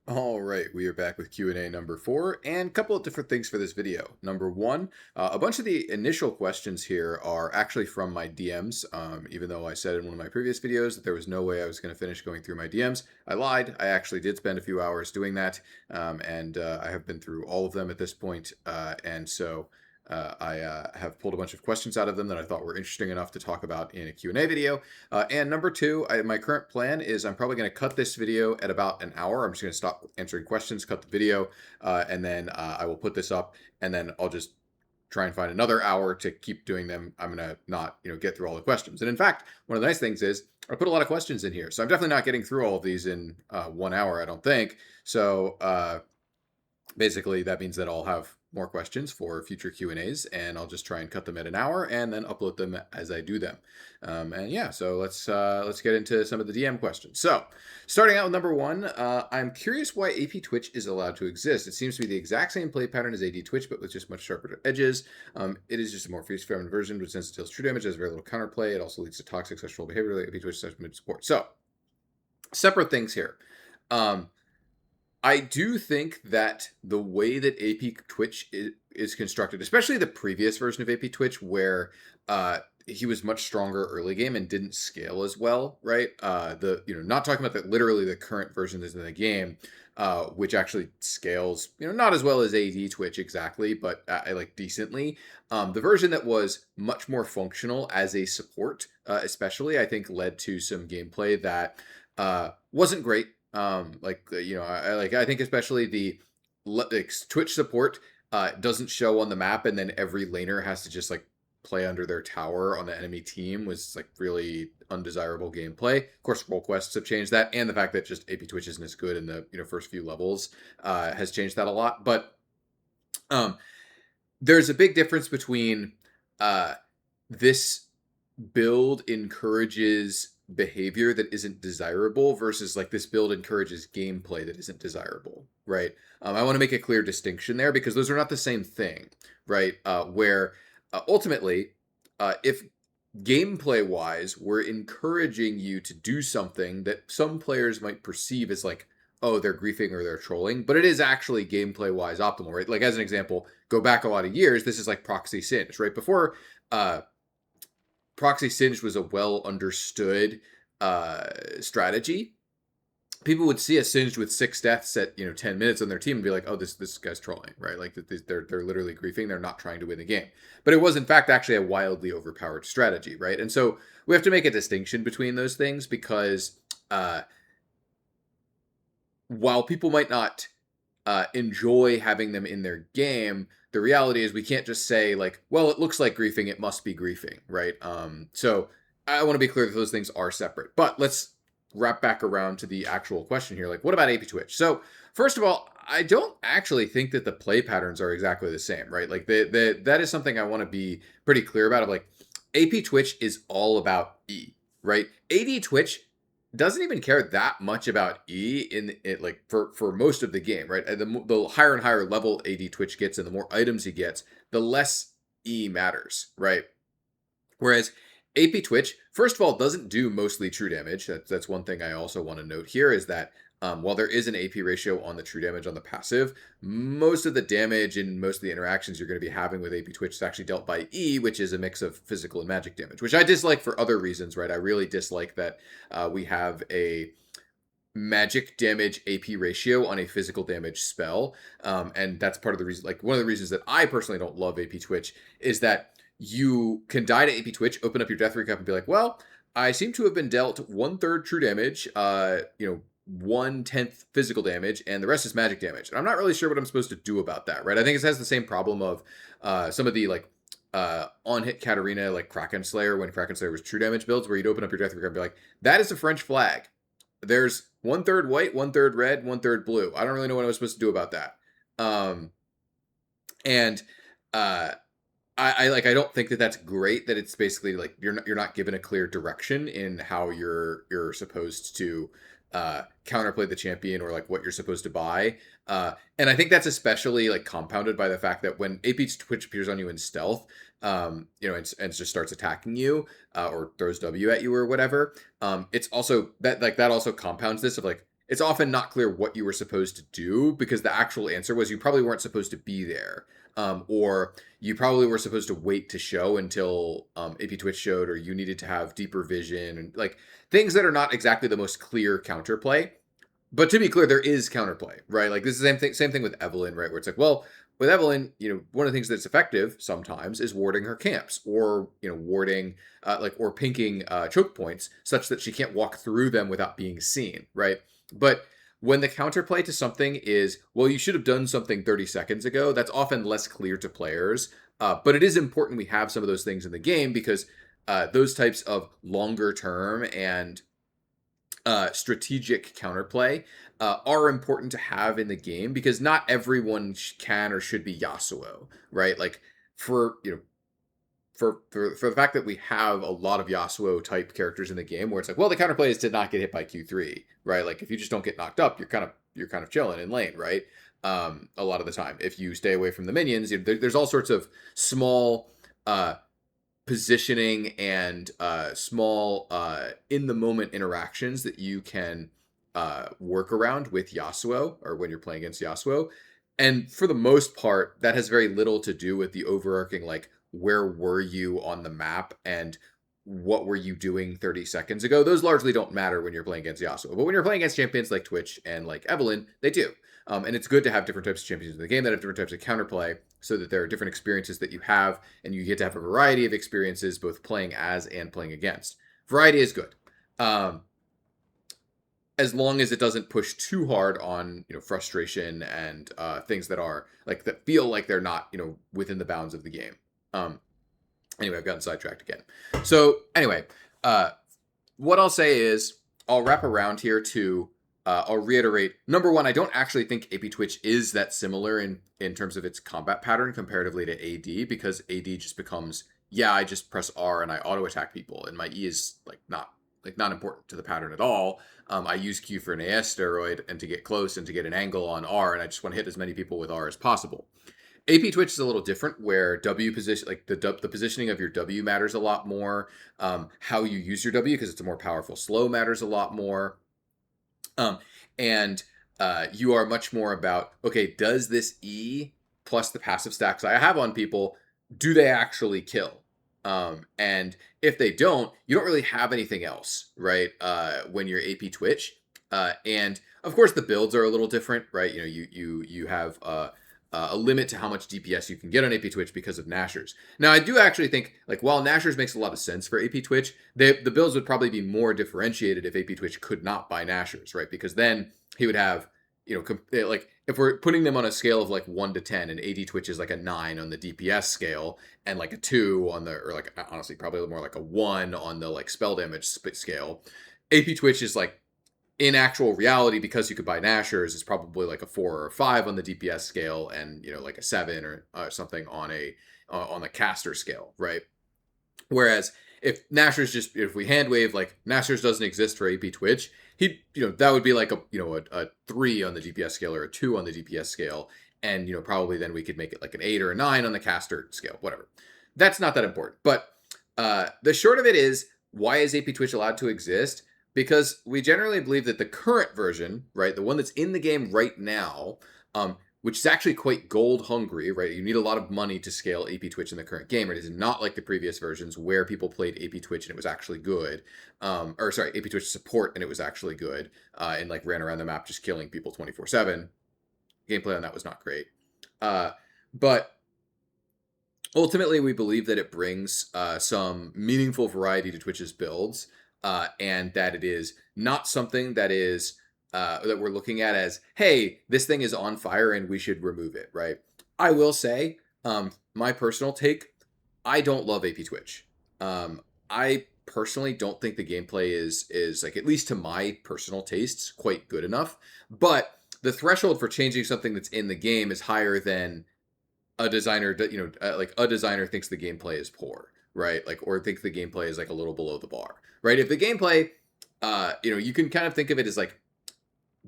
All right, we are back with Q&A number 4 and a couple of different things for this video. Number one, a bunch of the initial questions here are actually from my DMs. Even though I said in one of my previous videos that there was no way I was going to finish going through my DMs, I lied. I actually did spend a few hours doing that, and I have been through all of them at this point. I have pulled a bunch of questions out of them that I thought were interesting enough to talk about in a Q&A video. And number two, my current plan is I'm probably going to cut this video at about an hour. I'm just going to stop answering questions, cut the video, and then I will put this up, and then I'll just try and find another hour to keep doing them. I'm going to not, get through all the questions. And in fact, one of the nice things is I put a lot of questions in here. So I'm definitely not getting through all of these in 1 hour, I don't think. So basically that means that I'll have more questions for future Q&As, and I'll just try and cut them at an hour and then upload them as I do them. And yeah, so let's get into some of the DM questions. So starting out with number one, I'm curious why AP Twitch is allowed to exist. It seems to be the exact same play pattern as AD Twitch, but with just much sharper edges. It is just a more feminine version, which since it deals true damage, has very little counterplay. It also leads to toxic sexual behavior like AP Twitch mid support. So separate things here. I do think that the way that AP Twitch is constructed, especially the previous version of AP Twitch, where he was much stronger early game and didn't scale as well, right? Not talking about that literally the current version is in the game, which actually scales, not as well as AD Twitch exactly, but like decently. The version that was much more functional as a support, especially, I think led to some gameplay that wasn't great. I think especially the Twitch support doesn't show on the map, and then every laner has to just like play under their tower on the enemy team was like really undesirable gameplay. Of course, role quests have changed that, and the fact that just AP Twitch isn't as good in the first few levels has changed that a lot. But there's a big difference between this build encourages behavior that isn't desirable versus like this build encourages gameplay that isn't desirable, right? I want to make a clear distinction there because those are not the same thing, right? Where ultimately, if gameplay wise, we're encouraging you to do something that some players might perceive as like, oh, they're griefing or they're trolling, but it is actually gameplay wise optimal, right? Like as an example, go back a lot of years, this is like Proxy Singe, right? Before Proxy Singe was a well understood strategy, people would see a Singed with 6 deaths at 10 minutes on their team and be like, oh, this guy's trolling, right? Like they're literally griefing, they're not trying to win the game. But it was in fact actually a wildly overpowered strategy, right? And so we have to make a distinction between those things because while people might not enjoy having them in their game, the reality is we can't just say like, well, it looks like griefing, it must be griefing, right? So I want to be clear that those things are separate. But let's wrap back around to the actual question here. Like, what about AP Twitch? So first of all, I don't actually think that the play patterns are exactly the same, right? Like that is something I want to be pretty clear about. Of like, AP Twitch is all about E, right? AD Twitch doesn't even care that much about E in it, like for most of the game, right? The higher and higher level AD Twitch gets and the more items he gets, the less E matters, right? Whereas AP Twitch, first of all, doesn't do mostly true damage. That's one thing I also want to note here is that while there is an AP ratio on the true damage on the passive, most of the damage and most of the interactions you're going to be having with AP Twitch is actually dealt by E, which is a mix of physical and magic damage, which I dislike for other reasons, right? I really dislike that we have a magic damage AP ratio on a physical damage spell. And that's part of the reason, like one of the reasons that I personally don't love AP Twitch is that you can die to AP Twitch, open up your death recap and be like, well, I seem to have been dealt 1/3 true damage, 1/10 physical damage, and the rest is magic damage. And I'm not really sure what I'm supposed to do about that, right? I think it has the same problem of some of the like on-hit Katarina, like Kraken Slayer, when Kraken Slayer was true damage builds, where you'd open up your death recap and be like, that is a French flag. There's 1/3 white, 1/3 red, 1/3 blue. I don't really know what I was supposed to do about that. And I don't think that that's great. That it's basically like you're not given a clear direction in how you're supposed to counterplay the champion or like what you're supposed to buy. And I think that's especially like compounded by the fact that when AP Twitch appears on you in stealth, and just starts attacking you or throws W at you or whatever. It's also that also compounds this of like it's often not clear what you were supposed to do because the actual answer was you probably weren't supposed to be there. Or you probably were supposed to wait to show until AP Twitch showed, or you needed to have deeper vision and like things that are not exactly the most clear counterplay. But to be clear, there is counterplay, right? Like this is the same thing with Evelynn, right? Where it's like, well, with Evelynn, one of the things that's effective sometimes is warding her camps, or warding, or pinking choke points, such that she can't walk through them without being seen, right? But when the counterplay to something is, well, you should have done something 30 seconds ago, that's often less clear to players. But it is important we have some of those things in the game because those types of longer term and strategic counterplay are important to have in the game because not everyone can or should be Yasuo, right? Like for for the fact that we have a lot of Yasuo type characters in the game where it's like, well, the counterplay is to not get hit by Q3, right? Like if you just don't get knocked up, you're kind of chilling in lane, right? A lot of the time, if you stay away from the minions, there's all sorts of small positioning and small in the moment interactions that you can work around with Yasuo or when you're playing against Yasuo. And for the most part, that has very little to do with the overarching, like, where were you on the map and what were you doing 30 seconds ago? Those largely don't matter when you're playing against Yasuo. But when you're playing against champions like Twitch and like Evelynn, they do. And it's good to have different types of champions in the game that have different types of counterplay so that there are different experiences that you have, and you get to have a variety of experiences both playing as and playing against. Variety is good. As long as it doesn't push too hard on frustration and things that are like that feel like they're not within the bounds of the game. Anyway, I've gotten sidetracked again. So anyway, what I'll say is I'll wrap around here to I'll reiterate. Number one, I don't actually think AP Twitch is that similar in terms of its combat pattern comparatively to AD, because AD just becomes, yeah, I just press R and I auto attack people, and my E is not important to the pattern at all. I use Q for an AS steroid and to get close and to get an angle on R, and I just want to hit as many people with R as possible. AP Twitch is a little different, where W position, like the positioning of your W matters a lot more. How you use your W, because it's a more powerful slow, matters a lot more. And you are much more about, okay, does this E plus the passive stacks I have on people, do they actually kill? And if they don't, you don't really have anything else, right? When you're AP Twitch. And of course the builds are a little different, right? You have a limit to how much DPS you can get on AP Twitch because of Nashers. Now, I do actually think, like, while Nashers makes a lot of sense for AP Twitch, the builds would probably be more differentiated if AP Twitch could not buy Nashers, right? Because then he would have, like, if we're putting them on a scale of like 1 to 10, and AD Twitch is like a 9 on the DPS scale, and like a 2 on the, or like, honestly, probably more like a 1 on the like spell damage scale, AP Twitch is like, in actual reality, because you could buy Nashers, is probably like a 4 or a 5 on the DPS scale, and like a 7 or something on the caster scale, right? Whereas if Nashers if we hand wave like Nashers doesn't exist for AP Twitch, he that would be like a 3 on the DPS scale or a 2 on the DPS scale, and probably then we could make it like an 8 or a 9 on the caster scale, whatever. That's not that important. But the short of it is, why is AP Twitch allowed to exist? Because we generally believe that the current version, right, the one that's in the game right now, which is actually quite gold hungry, right? You need a lot of money to scale AP Twitch in the current game. It is not like the previous versions where people played AP Twitch and it was actually good. AP Twitch support and it was actually good, and like ran around the map just killing people 24/7. Gameplay on that was not great. But ultimately, we believe that it brings some meaningful variety to Twitch's builds. And that it is not something that is that we're looking at as, hey, this thing is on fire and we should remove it, right? I will say, my personal take, I don't love AP Twitch. I personally don't think the gameplay is like, at least to my personal tastes, quite good enough. But the threshold for changing something that's in the game is higher than a designer, like a designer thinks the gameplay is poor, right? Like, or thinks the gameplay is like a little below the bar, right? If the gameplay, you can kind of think of it as like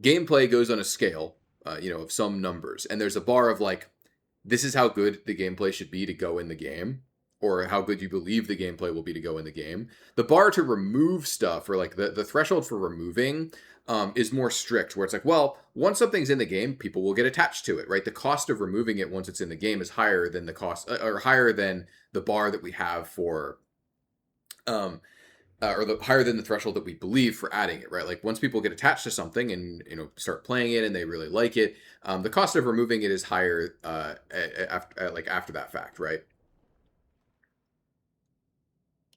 gameplay goes on a scale, of some numbers, and there's a bar of like, this is how good the gameplay should be to go in the game. or how good you believe the gameplay will be to go in the game. The bar to remove stuff, or like the threshold for removing, is more strict, where it's like, well, once something's in the game, people will get attached to it, right? The cost of removing it once it's in the game is higher than the cost, or higher than the bar that we have for, or the higher than the threshold that we believe for adding it, right? Like once people get attached to something and start playing it and they really like it, the cost of removing it is higher after that fact, right?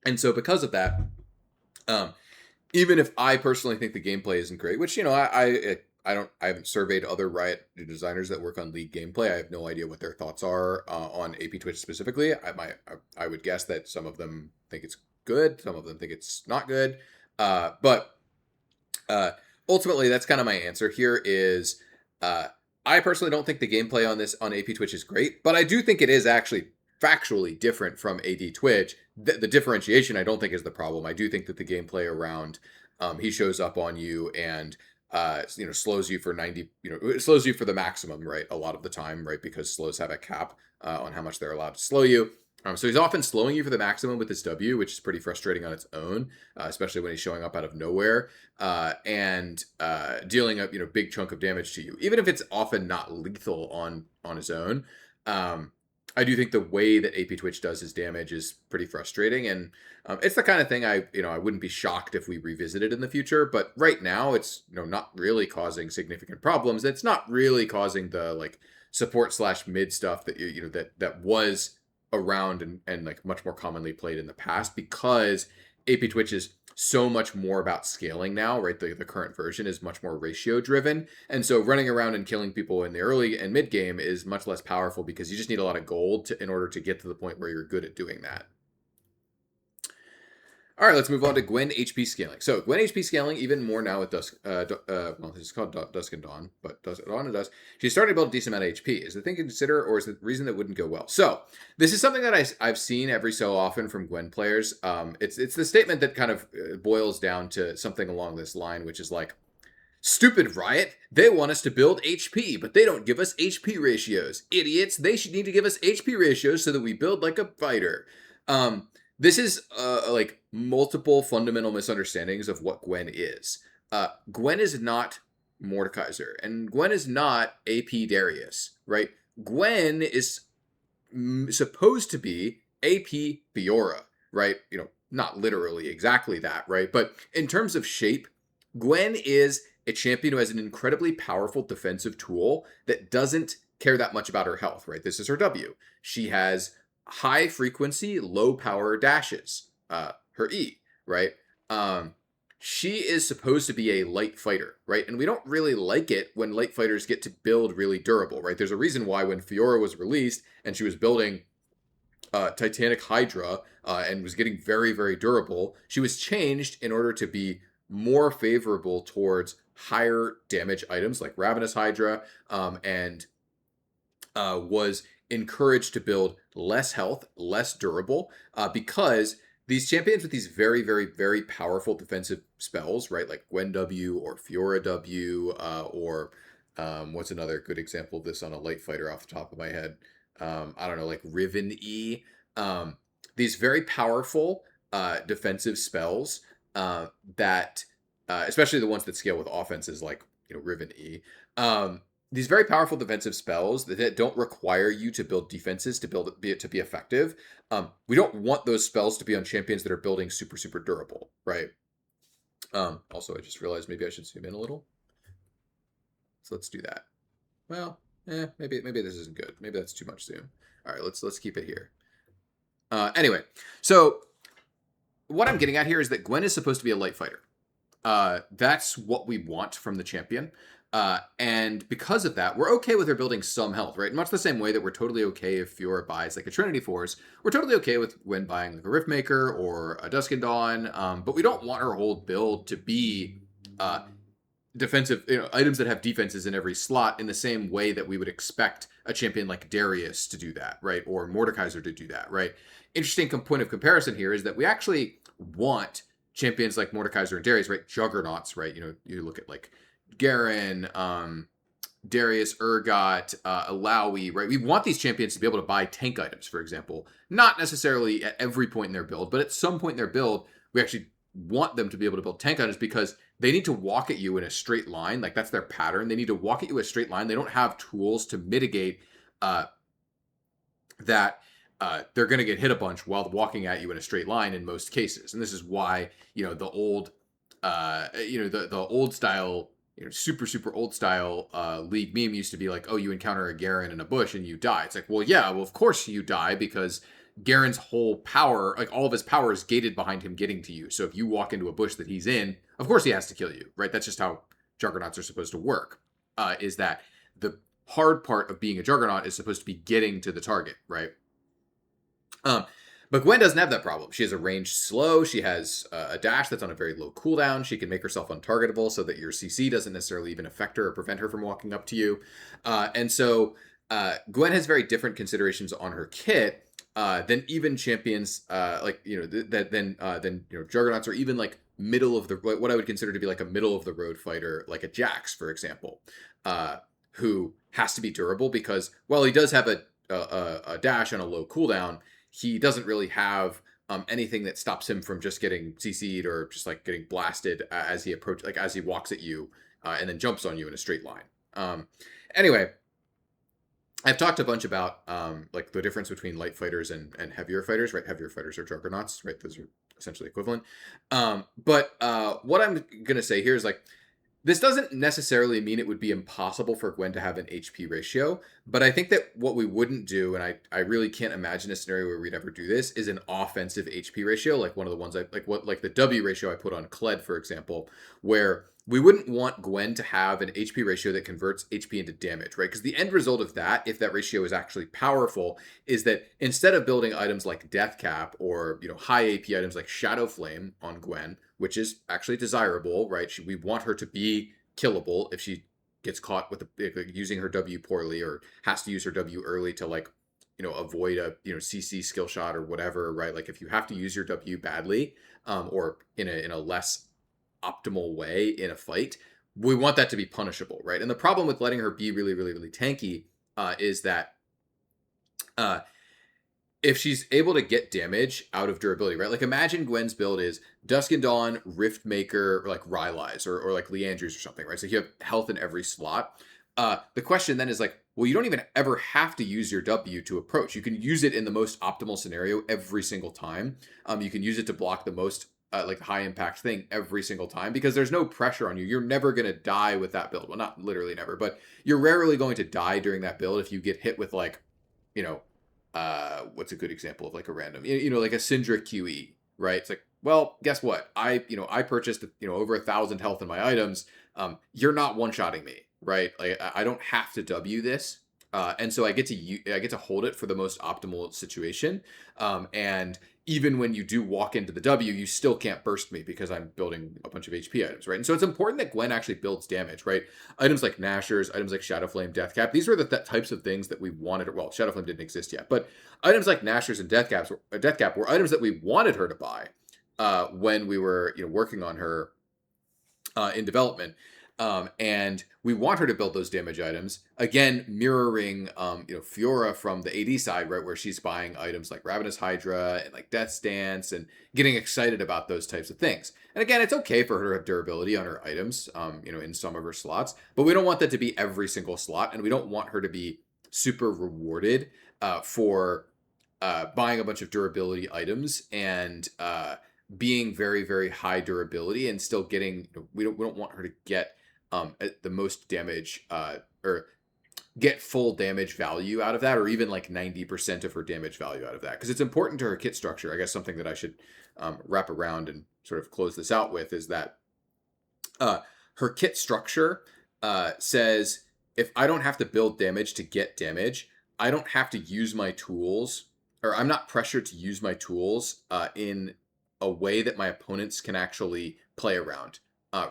And so because of that, even if I personally think the gameplay isn't great, which I haven't surveyed other Riot designers that work on League gameplay. I have no idea what their thoughts are on AP Twitch specifically. I would guess that some of them think it's good, some of them think it's not good, but ultimately that's kind of my answer here. Is I personally don't think the gameplay on AP Twitch is great, but I do think it is actually factually different from AD Twitch. The differentiation I don't think is the problem. I do think that the gameplay around he shows up on you and slows you for 90, it slows you for the maximum, right? A lot of the time, right? Because slows have a cap on how much they're allowed to slow you. So he's often slowing you for the maximum with his W, which is pretty frustrating on its own, especially when he's showing up out of nowhere and dealing a big chunk of damage to you, even if it's often not lethal on his own. I do think the way that AP Twitch does his damage is pretty frustrating, and it's the kind of thing I wouldn't be shocked if we revisited in the future. But right now, it's not really causing significant problems. It's not really causing the like support / mid stuff that that was around and like much more commonly played in the past, because AP Twitch is so much more about scaling now, right? The current version is much more ratio driven. And so running around and killing people in the early and mid game is much less powerful, because you just need a lot of gold in order to get to the point where you're good at doing that. All right, let's move on to Gwen HP Scaling. So Gwen HP Scaling even more now with Dusk. Well, this is called Dusk and Dawn, but Dawn and Dusk. She's starting to build a decent amount of HP. Is the thing to consider, or is the reason that wouldn't go well? So this is something that I've seen every so often from Gwen players. It's the statement that kind of boils down to something along this line, which is like, stupid Riot, they want us to build HP, but they don't give us HP ratios. Idiots, they should need to give us HP ratios so that we build like a fighter. This is like multiple fundamental misunderstandings of what Gwen is. Gwen is not Mordekaiser, and Gwen is not AP Darius, right? Gwen is supposed to be AP Fiora, right? Not literally exactly that, right? But in terms of shape, Gwen is a champion who has an incredibly powerful defensive tool that doesn't care that much about her health, right? This is her W. She has high frequency, low power dashes, her E, right? She is supposed to be a light fighter, right? And we don't really like it when light fighters get to build really durable, right? There's a reason why when Fiora was released and she was building Titanic Hydra and was getting very, very durable, she was changed in order to be more favorable towards higher damage items like Ravenous Hydra, and was encouraged to build less health, less durable, because these champions with these very, very, very powerful defensive spells, right, like Gwen W or Fiora W, or what's another good example of this on a light fighter off the top of my head? I don't know, like Riven E. These very powerful defensive spells that, especially the ones that scale with offenses like Riven E. These very powerful defensive spells that don't require you to build defenses to be effective. We don't want those spells to be on champions that are building super, super durable, right? Also, I just realized maybe I should zoom in a little. So let's do that. Well, maybe this isn't good. Maybe that's too much zoom. All right, let's keep it here. Anyway, so what I'm getting at here is that Gwen is supposed to be a light fighter. That's what we want from the champion. And because of that, we're okay with her building some health, right? Much the same way that we're totally okay if Fiora buys like a Trinity Force. We're totally okay with Gwen buying like a Riftmaker or a Dusk and Dawn, but we don't want her whole build to be defensive, items that have defenses in every slot, in the same way that we would expect a champion like Darius to do that, right? Or Mordekaiser to do that, right? Interesting point of comparison here is that we actually want champions like Mordekaiser and Darius, right? Juggernauts, right? You look at like Garen, Darius, Urgot, Alawi, right? We want these champions to be able to buy tank items, for example. Not necessarily at every point in their build, but at some point in their build, we actually want them to be able to build tank items because they need to walk at you in a straight line. Like that's their pattern. They need to walk at you in a straight line. They don't have tools to mitigate uh, that they're going to get hit a bunch while walking at you in a straight line in most cases. And this is why, the old, the old style, super old style league meme used to be like, oh, you encounter a Garen in a bush and you die. It's like, well, yeah, well, of course you die because Garen's whole power, like all of his power is gated behind him getting to you. So if you walk into a bush that he's in, of course he has to kill you, right? That's just how juggernauts are supposed to work, is that the hard part of being a juggernaut is supposed to be getting to the target, right? But Gwen doesn't have that problem. She has a ranged slow. She has a dash that's on a very low cooldown. She can make herself untargetable so that your CC doesn't necessarily even affect her or prevent her from walking up to you. And so Gwen has very different considerations on her kit than even champions than juggernauts or even like middle of the what I would consider to be like a middle of the road fighter, like a Jax, for example, who has to be durable because while he does have a dash and a low cooldown, he doesn't really have anything that stops him from just getting CC'd or just like getting blasted as he walks at you and then jumps on you in a straight line. Anyway, I've talked a bunch about like the difference between light fighters and heavier fighters, right? Heavier fighters are juggernauts, right? Those are essentially equivalent. But what I'm gonna say here is like, this doesn't necessarily mean it would be impossible for Gwen to have an HP ratio, but I think that what we wouldn't do, and I really can't imagine a scenario where we'd ever do this, is an offensive HP ratio, like one of the ones like the W ratio I put on Kled, for example, where we wouldn't want Gwen to have an HP ratio that converts HP into damage, right? Because the end result of that, if that ratio is actually powerful, is that instead of building items like Death Cap or high AP items like Shadow Flame on Gwen, which is actually desirable, right? We want her to be killable if she gets caught with using her W poorly or has to use her W early to avoid a CC skill shot or whatever, right? Like if you have to use your W badly or in a less optimal way in a fight, we want that to be punishable, right? And the problem with letting her be really, really, really tanky is that if she's able to get damage out of durability, right? Like imagine Gwen's build is Dusk and Dawn, Riftmaker, or like Rylai's or like Leandry's or something, right? So you have health in every slot. The question then is like, well, you don't even ever have to use your W to approach. You can use it in the most optimal scenario every single time. You can use it to block the most like high impact thing every single time because there's no pressure on you. You're never going to die with that build. Well, not literally never, but you're rarely going to die during that build if you get hit with like, what's a good example of like a random, like a Syndra QE, right? It's like, well, guess what? I purchased, over 1,000 health in my items. You're not one-shotting me, right? Like I don't have to W this. And so I get to hold it for the most optimal situation. And even when you do walk into the W, you still can't burst me because I'm building a bunch of HP items, right? And so it's important that Gwen actually builds damage, right? Items like Nashers, items like Shadow Flame, Death Cap, these were the types of things that we wanted. Well, Shadow Flame didn't exist yet, but items like Nashers and Death Cap were items that we wanted her to buy when we were working on her in development. And we want her to build those damage items, again mirroring Fiora from the AD side, right, where she's buying items like Ravenous Hydra and like Death's Dance and getting excited about those types of things. And again, it's okay for her to have durability on her items in some of her slots, but we don't want that to be every single slot, and we don't want her to be super rewarded for buying a bunch of durability items and being very, very high durability and still getting, we don't want her to get the most damage or get full damage value out of that, or even like 90% of her damage value out of that, because it's important to her kit structure. I guess something that I should wrap around and sort of close this out with is that her kit structure says if I don't have to build damage to get damage, I don't have to use my tools, or I'm not pressured to use my tools in a way that my opponents can actually play around.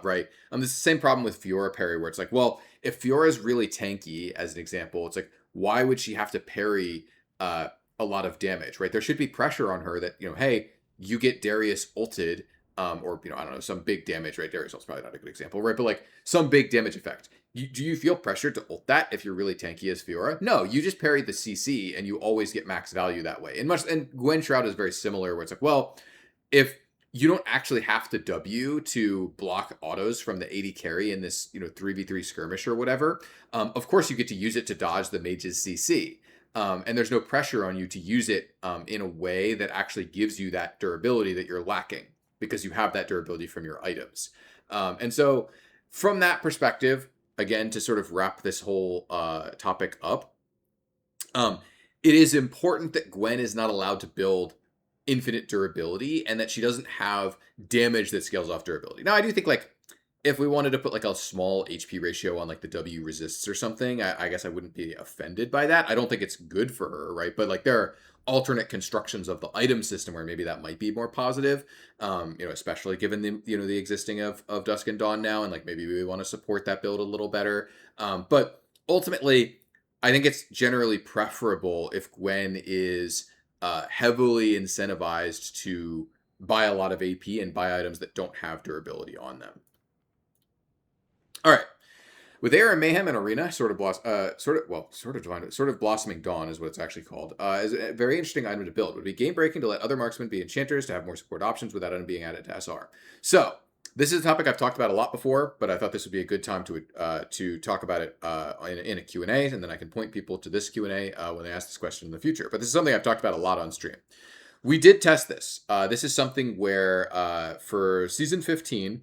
Right. This is the same problem with Fiora parry, where it's like, well, if Fiora is really tanky, as an example, it's like, why would she have to parry a lot of damage, right? There should be pressure on her that, hey, you get Darius ulted, or, I don't know, some big damage, right? Darius ult's probably not a good example, right? But like some big damage effect. Do you feel pressured to ult that if you're really tanky as Fiora? No, you just parry the CC and you always get max value that way. And Gwen Shroud is very similar, where it's like, well, if you don't actually have to W to block autos from the 80 carry in this, 3v3 skirmish or whatever, of course you get to use it to dodge the mage's CC. And there's no pressure on you to use it in a way that actually gives you that durability that you're lacking, because you have that durability from your items. And so from that perspective, again, to sort of wrap this whole topic up, it is important that Gwen is not allowed to build infinite durability, and that she doesn't have damage that scales off durability. Now, I do think, like, if we wanted to put like a small HP ratio on like the W resists or something, I guess I wouldn't be offended by that. I don't think it's good for her, right? But like, there are alternate constructions of the item system where maybe that might be more positive, especially given the existing of Dusk and Dawn now, and like maybe we want to support that build a little better. But ultimately, I think it's generally preferable if Gwen is heavily incentivized to buy a lot of AP and buy items that don't have durability on them. All right. With Air and Mayhem and Arena, sort of Blossoming Dawn is what it's actually called, is a very interesting item to build. It would be game breaking to let other marksmen be enchanters to have more support options without them being added to SR. So this is a topic I've talked about a lot before, but I thought this would be a good time to talk about it in a Q&A, and then I can point people to this Q&A when they ask this question in the future. But this is something I've talked about a lot on stream. We did test this. This is something where for season 15,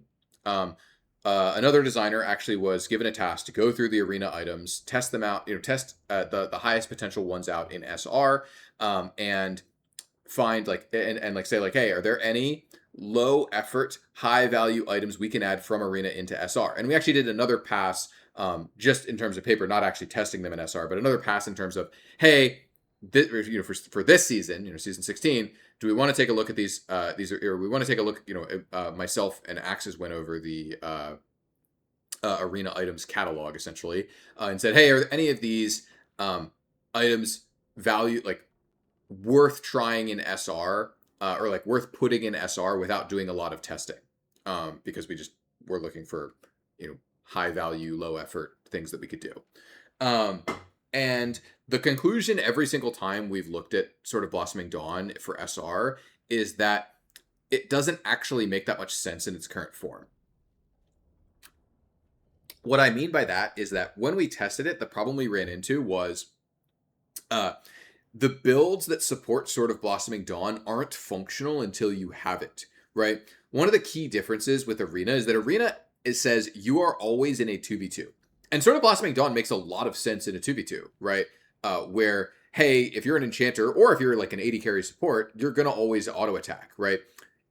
another designer actually was given a task to go through the arena items, test them out, test the highest potential ones out in SR, and find say, hey, are there any low effort, high value items we can add from arena into SR? And we actually did another pass, just in terms of paper, not actually testing them in SR, but another pass in terms of, hey, for this season, season 16, do we want to take a look at these? We want to take a look. Myself and Axes went over the arena items catalog essentially, and said, hey, are any of these items worth trying in SR, or worth putting in SR without doing a lot of testing? Because we're looking for high value, low effort things that we could do. And the conclusion every single time we've looked at sort of Blossoming Dawn for SR is that it doesn't actually make that much sense in its current form. What I mean by that is that when we tested it, the problem we ran into was the builds that support sort of Blossoming Dawn aren't functional until you have it, right? One of the key differences with Arena is that Arena, it says you are always in a 2v2. And sort of Blossoming Dawn makes a lot of sense in a 2v2, right? Where, hey, if you're an enchanter or if you're like an 80 carry support, you're going to always auto attack, right?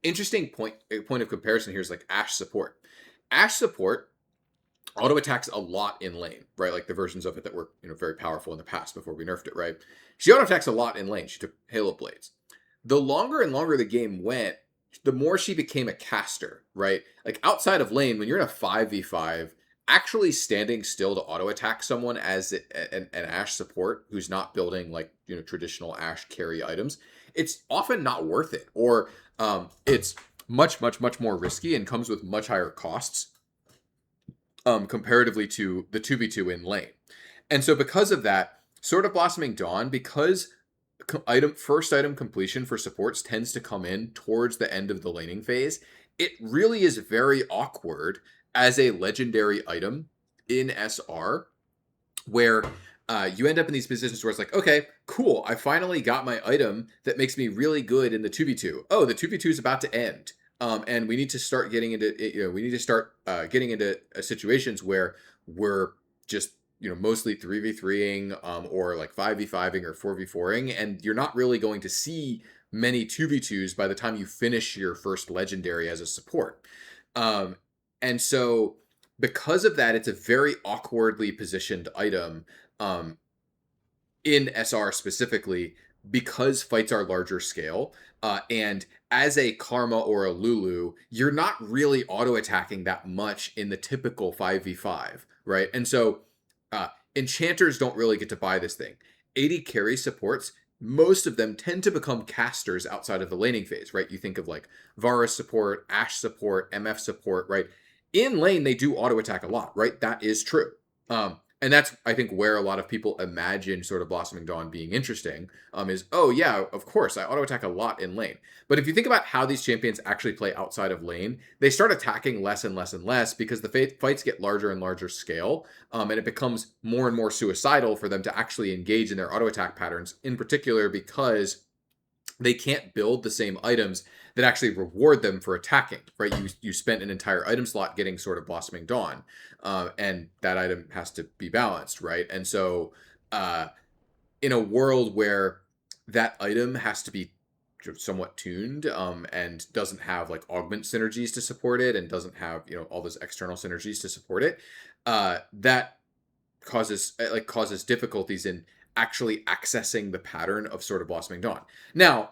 Interesting point of comparison here is like Ashe support. Ashe support auto attacks a lot in lane, right? Like the versions of it that were very powerful in the past before we nerfed it, right? She auto attacks a lot in lane. She took Halo Blades. The longer and longer the game went, the more she became a caster, right? Like outside of lane, when you're in a 5v5, actually standing still to auto attack someone as an Ashe support who's not building traditional Ashe carry items, it's often not worth it, or it's much more risky and comes with much higher costs comparatively to the 2v2 in lane. And so because of that, sort of Blossoming Dawn, because first item completion for supports tends to come in towards the end of the laning phase, it really is very awkward as a legendary item in SR, where you end up in these positions where it's like, okay, cool, I finally got my item that makes me really good in the 2v2. Oh, the 2v2 is about to end. And we need to start getting into, getting into situations where we're just, mostly 3v3ing, or like 5v5ing or 4v4ing, and you're not really going to see many 2v2s by the time you finish your first legendary as a support. And so because of that, it's a very awkwardly positioned item in SR specifically, because fights are larger scale. And as a Karma or a Lulu, you're not really auto-attacking that much in the typical 5v5, right? And so enchanters don't really get to buy this thing. 80 carry supports, most of them tend to become casters outside of the laning phase, right? You think of like Varus support, Ashe support, MF support, right? In lane, they do auto attack a lot, right? That is true. And that's, I think, where a lot of people imagine sort of Blossoming Dawn being interesting, is, oh, yeah, of course, I auto attack a lot in lane. But if you think about how these champions actually play outside of lane, they start attacking less and less and less because the fights get larger and larger scale, and it becomes more and more suicidal for them to actually engage in their auto attack patterns, in particular because they can't build the same items that actually reward them for attacking, right? You spent an entire item slot getting sort of Blossoming Dawn, and that item has to be balanced, right? And so, uh, in a world where that item has to be somewhat tuned, and doesn't have like augment synergies to support it, and doesn't have all those external synergies to support it, that causes difficulties in actually accessing the pattern of sort of Blossoming Dawn. Now,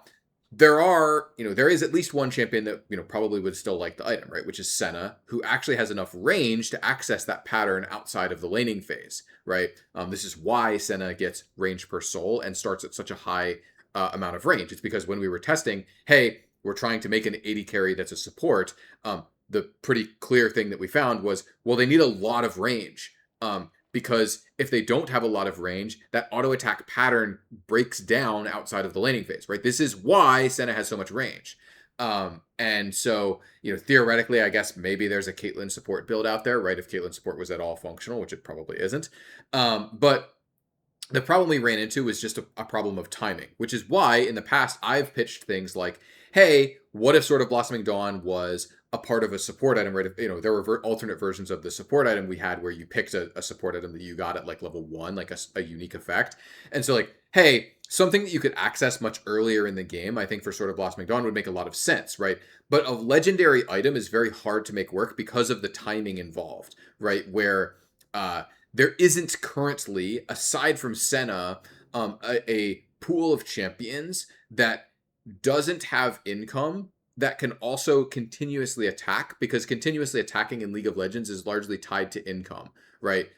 there is at least one champion that probably would still like the item, right? Which is Senna, who actually has enough range to access that pattern outside of the laning phase, right? This is why Senna gets range per soul and starts at such a high amount of range. It's because when we were testing, hey, we're trying to make an 80 carry that's a support. The pretty clear thing that we found was, well, they need a lot of range. Because if they don't have a lot of range, that auto attack pattern breaks down outside of the laning phase, right? This is why Senna has so much range. And so, theoretically, I guess maybe there's a Caitlyn support build out there, right? If Caitlyn support was at all functional, which it probably isn't. But the problem we ran into was just a problem of timing, which is why in the past I've pitched things like, hey, what if sort of Blossoming Dawn was a part of a support item, right? There were alternate versions of the support item we had where you picked a support item that you got at like level 1, like a unique effect. And so like, hey, something that you could access much earlier in the game, I think for sort of Blossoming Dawn would make a lot of sense, right? But a legendary item is very hard to make work because of the timing involved, right? Where there isn't currently, aside from Senna, a pool of champions that doesn't have income that can also continuously attack, because continuously attacking in League of Legends is largely tied to income, right?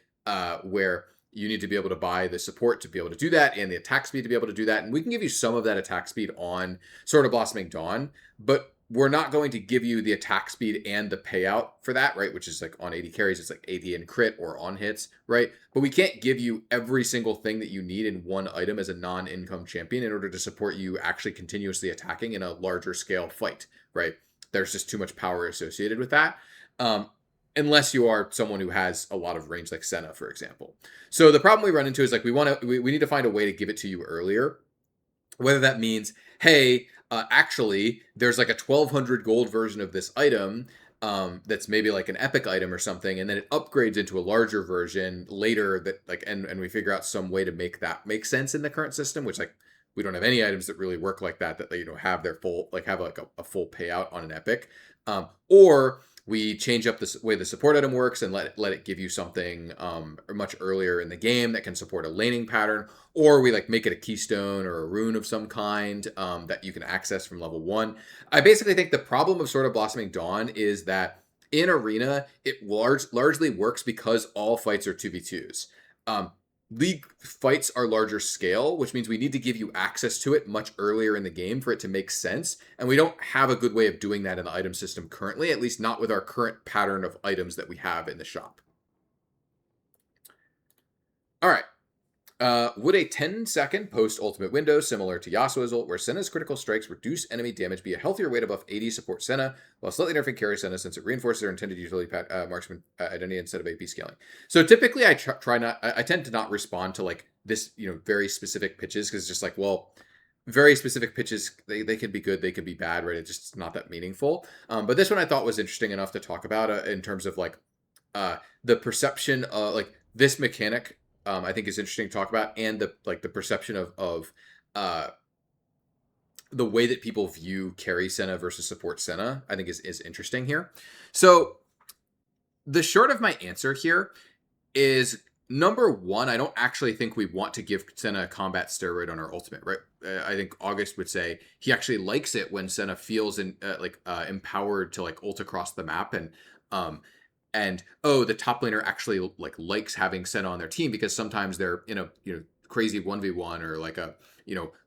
Where you need to be able to buy the support to be able to do that and the attack speed to be able to do that. And we can give you some of that attack speed on sort of Blossoming Dawn, but we're not going to give you the attack speed and the payout for that, right? Which is like on 80 carries, it's like 80 in crit or on hits, right? But we can't give you every single thing that you need in one item as a non-income champion in order to support you actually continuously attacking in a larger scale fight, right? There's just too much power associated with that. Unless you are someone who has a lot of range like Senna, for example. So the problem we run into is like we need to find a way to give it to you earlier. Whether that means, hey, actually, there's like a 1200 gold version of this item that's maybe like an epic item or something, and then it upgrades into a larger version later that like, and we figure out some way to make that make sense in the current system, which like we don't have any items that really work like that have their full, like have like a full payout on an epic, or we change up the way the support item works and let it give you something much earlier in the game that can support a laning pattern, or we like make it a keystone or a rune of some kind that you can access from level 1. I basically think the problem of sort of Blossoming Dawn is that in Arena, it largely works because all fights are 2v2s. League fights are larger scale, which means we need to give you access to it much earlier in the game for it to make sense. And we don't have a good way of doing that in the item system currently, at least not with our current pattern of items that we have in the shop. All right. Would a 10-second post-ultimate window similar to Yasuo's ult, where Senna's critical strikes reduce enemy damage, be a healthier way to buff AD support Senna, while slightly nerfing carry Senna since it reinforces their intended utility marksman identity instead of AP scaling? So typically I tend to not respond to like this, very specific pitches, because it's just like, well, very specific pitches, they could be good, they could be bad, right? It's just not that meaningful. But this one I thought was interesting enough to talk about in terms of like the perception of like this mechanic. I think is interesting to talk about, and the perception of the way that people view carry Senna versus support Senna, I think is interesting here. So the short of my answer here is, number one, I don't actually think we want to give Senna a combat steroid on our ultimate, right? I think August would say he actually likes it when Senna feels empowered to like ult across the map, and the top laner actually like likes having Senna on their team, because sometimes they're in a crazy 1v1 or like a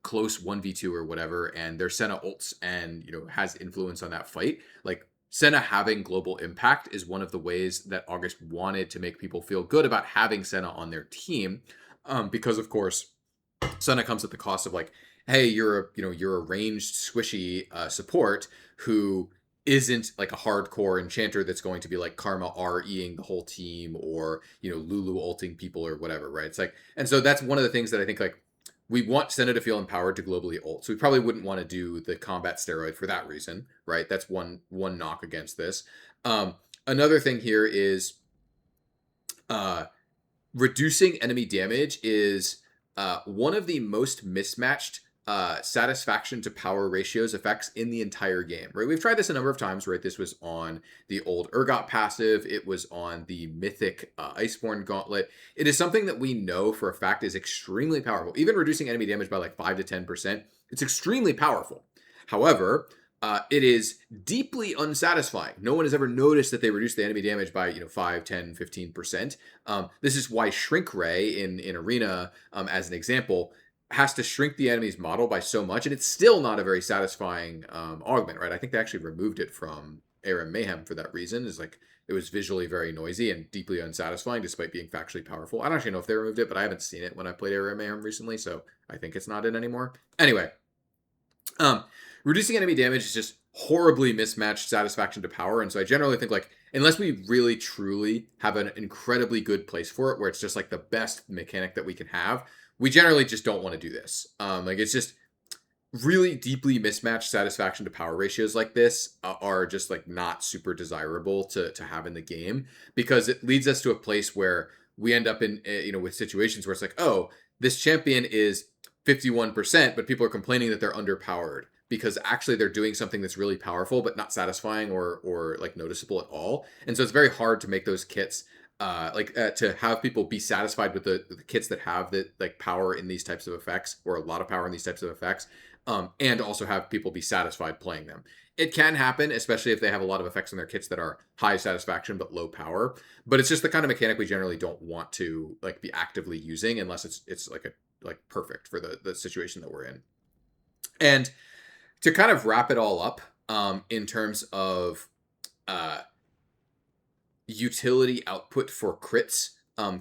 close 1v2 or whatever, and their Senna ults and has influence on that fight. Like Senna having global impact is one of the ways that August wanted to make people feel good about having Senna on their team, because of course Senna comes at the cost of like, hey, you're a ranged squishy support who isn't like a hardcore enchanter that's going to be like Karma REing the whole team or Lulu ulting people or whatever, right? It's like, and so that's one of the things that I think like we want Senna to feel empowered to globally ult. So we probably wouldn't want to do the combat steroid for that reason, right? That's one knock against this. Another thing here is uh reducing enemy damage is one of the most mismatched satisfaction to power ratios effects in the entire game, right? We've tried this a number of times, right? This was on the old Urgot passive. It was on the mythic Iceborne Gauntlet. It is something that we know for a fact is extremely powerful. Even reducing enemy damage by like 5 to 10%, it's extremely powerful. However, it is deeply unsatisfying. No one has ever noticed that they reduced the enemy damage by 5, 10, 15%. This is why Shrink Ray in Arena, as an example, has to shrink the enemy's model by so much, and it's still not a very satisfying augment, right? I think they actually removed it from ARAM Mayhem for that reason. Is like it was visually very noisy and deeply unsatisfying, despite being factually powerful. I don't actually know if they removed it, but I haven't seen it when I played ARAM Mayhem recently, so I think it's not in anymore. Anyway, reducing enemy damage is just horribly mismatched satisfaction to power, and so I generally think like unless we really truly have an incredibly good place for it, where it's just like the best mechanic that we can have, we generally just don't want to do this. Like it's just really deeply mismatched satisfaction to power ratios like this are just like not super desirable to have in the game, because it leads us to a place where we end up in with situations where it's like, oh, this champion is 51%, but people are complaining that they're underpowered because actually they're doing something that's really powerful but not satisfying or like noticeable at all. And so it's very hard to make those kits to have people be satisfied with the kits that have the like power in these types of effects, or a lot of power in these types of effects, and also have people be satisfied playing them. It can happen, especially if they have a lot of effects in their kits that are high satisfaction but low power. But it's just the kind of mechanic we generally don't want to like be actively using unless it's like perfect for the situation that we're in. And to kind of wrap it all up, in terms of utility output for crits,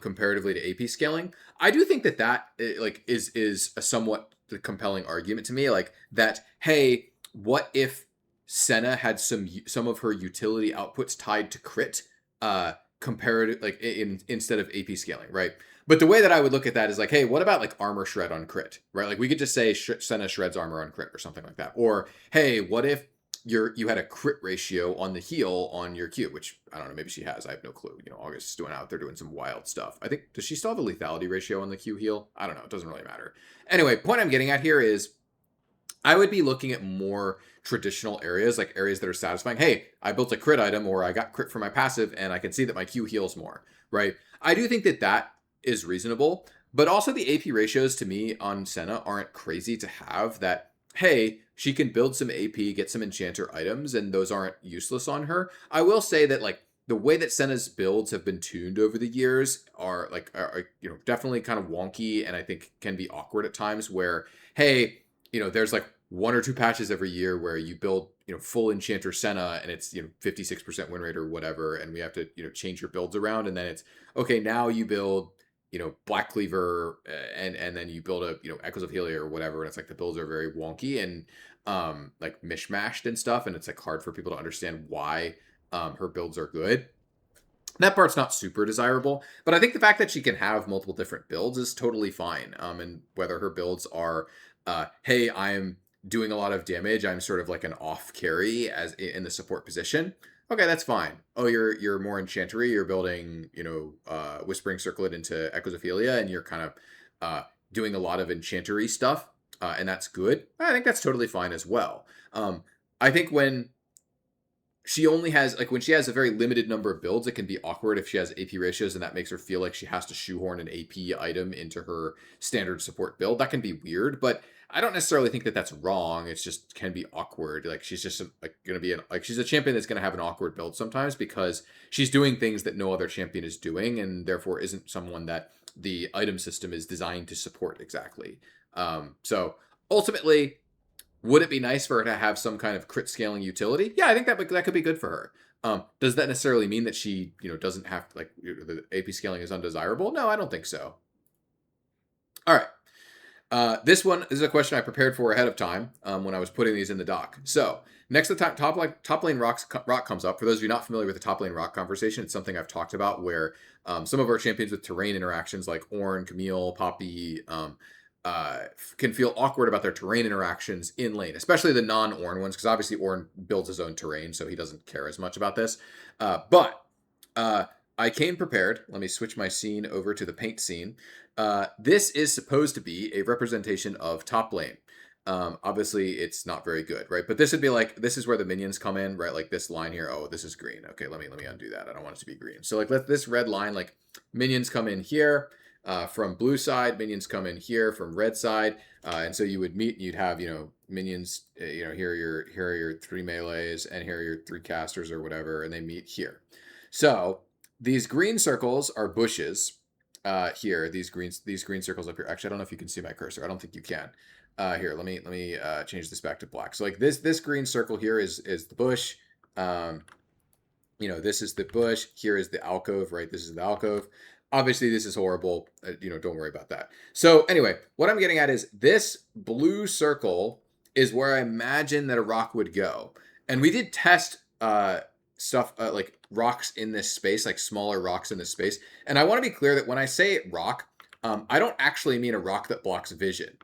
comparatively to AP scaling, I do think that like is a somewhat compelling argument to me. Like that, hey, what if Senna had some of her utility outputs tied to crit, compared like instead of AP scaling, right? But the way that I would look at that is like, hey, what about like armor shred on crit, right? Like we could just say Senna shreds armor on crit or something like that. Or hey, what if you had a crit ratio on the heal on your Q, which I don't know, maybe she has. I have no clue. August is doing out there doing some wild stuff. I think, does she still have a lethality ratio on the Q heal? I don't know. It doesn't really matter. Anyway, point I'm getting at here is I would be looking at more traditional areas, like areas that are satisfying. Hey, I built a crit item, or I got crit for my passive, and I can see that my Q heals more, right? I do think that is reasonable, but also the AP ratios to me on Senna aren't crazy to have that. Hey, she can build some AP, get some enchanter items, and those aren't useless on her. I will say that like the way that Senna's builds have been tuned over the years are definitely kind of wonky, and I think can be awkward at times where, hey, there's like 1 or 2 patches every year where you build, full enchanter Senna and it's, 56% win rate or whatever. And we have to, change your builds around. And then it's, okay, now you build, Black Cleaver and then you build a, Echoes of Helia or whatever. And it's like the builds are very wonky and like mishmashed and stuff. And it's like hard for people to understand why her builds are good. That part's not super desirable, but I think the fact that she can have multiple different builds is totally fine. And whether her builds are, hey, I'm doing a lot of damage, I'm sort of like an off carry as in the support position. Okay, that's fine. Oh, you're more enchantery. You're building, Whispering Circlet into Echoes of Helia, and you're kind of doing a lot of enchantery stuff, and that's good. I think that's totally fine as well. I think when she only has when she has a very limited number of builds, it can be awkward if she has AP ratios and that makes her feel like she has to shoehorn an AP item into her standard support build. That can be weird, but I don't necessarily think that that's wrong. It's just can be awkward. Like she's just going to be she's a champion that's going to have an awkward build sometimes because she's doing things that no other champion is doing, and therefore isn't someone that the item system is designed to support exactly. So ultimately, Would it be nice for her to have some kind of crit scaling utility? Yeah, I think that could be good for her. Does that necessarily mean that she, doesn't have to, like, the AP scaling is undesirable? No, I don't think so. All right. This one is a question I prepared for ahead of time when I was putting these in the doc. So next, the top lane rock comes up. For those of you not familiar with the top lane rock conversation, it's something I've talked about where some of our champions with terrain interactions like Ornn, Camille, Poppy can feel awkward about their terrain interactions in lane, especially the non-Ornn ones, because obviously Ornn builds his own terrain, so he doesn't care as much about this. But I came prepared. Let me switch my scene over to the paint scene. This is supposed to be a representation of top lane. Obviously, it's not very good, right? But this would be like, this is where the minions come in, right? Like this line here. Oh, this is green. Okay, let me undo that. I don't want it to be green. So like, let this red line, like minions come in here from blue side, minions come in here from red side, and so you would meet. You'd have minions. Here are your 3 melees, and here are your 3 casters or whatever, and they meet here. So these green circles are bushes. Here, these green circles up here. Actually, I don't know if you can see my cursor. I don't think you can. Here, let me change this back to black. So like this green circle here is the bush. This is the bush. Here is the alcove, right? This is the alcove. Obviously, this is horrible. Don't worry about that. So anyway, what I'm getting at is this blue circle is where I imagine that a rock would go. And we did test stuff like rocks in this space, like smaller rocks in this space. And I want to be clear that when I say rock, I don't actually mean a rock that blocks vision.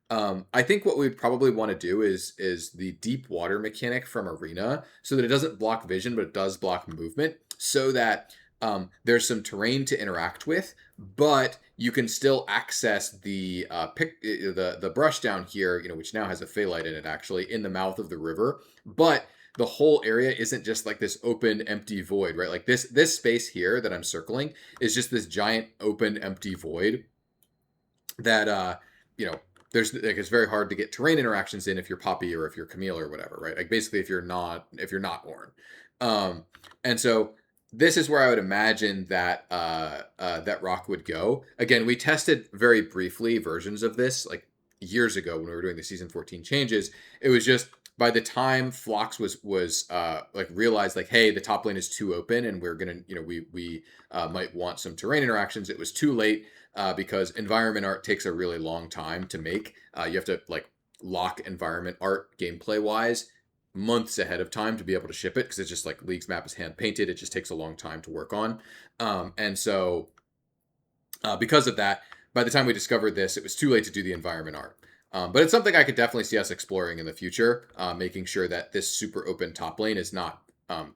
I think what we'd probably want to do is the deep water mechanic from Arena, so that it doesn't block vision, but it does block movement, so that there's some terrain to interact with, but you can still access the brush down here, which now has a phalite in it, actually, in the mouth of the river. But the whole area isn't just like this open, empty void, right? Like this space here that I'm circling is just this giant, open, empty void that, there's like, it's very hard to get terrain interactions in if you're Poppy or if you're Camille or whatever, right? Like basically if you're not Ornn. And so this is where I would imagine that that rock would go. Again, we tested very briefly versions of this like years ago when we were doing the season 14 changes. It was just by the time Phlox was like realized like, hey, the top lane is too open and we're gonna, we might want some terrain interactions. It was too late because environment art takes a really long time to make. You have to like lock environment art gameplay wise months ahead of time to be able to ship it, because it's just like League's map is hand painted. It just takes a long time to work on. And so because of that, by the time we discovered this, it was too late to do the environment art. But it's something I could definitely see us exploring in the future, making sure that this super open top lane is not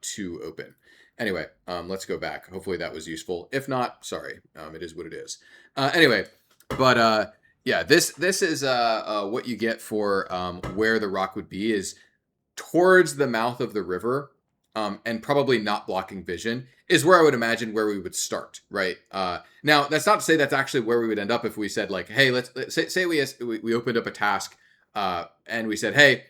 too open. Anyway, let's go back. Hopefully that was useful. If not, sorry. It is what it is. Anyway, but yeah, this is what you get for where the rock would be is towards the mouth of the river, and probably not blocking vision is where I would imagine where we would start, right? Now, that's not to say that's actually where we would end up if we said like, hey, let's say we opened up a task and we said, hey,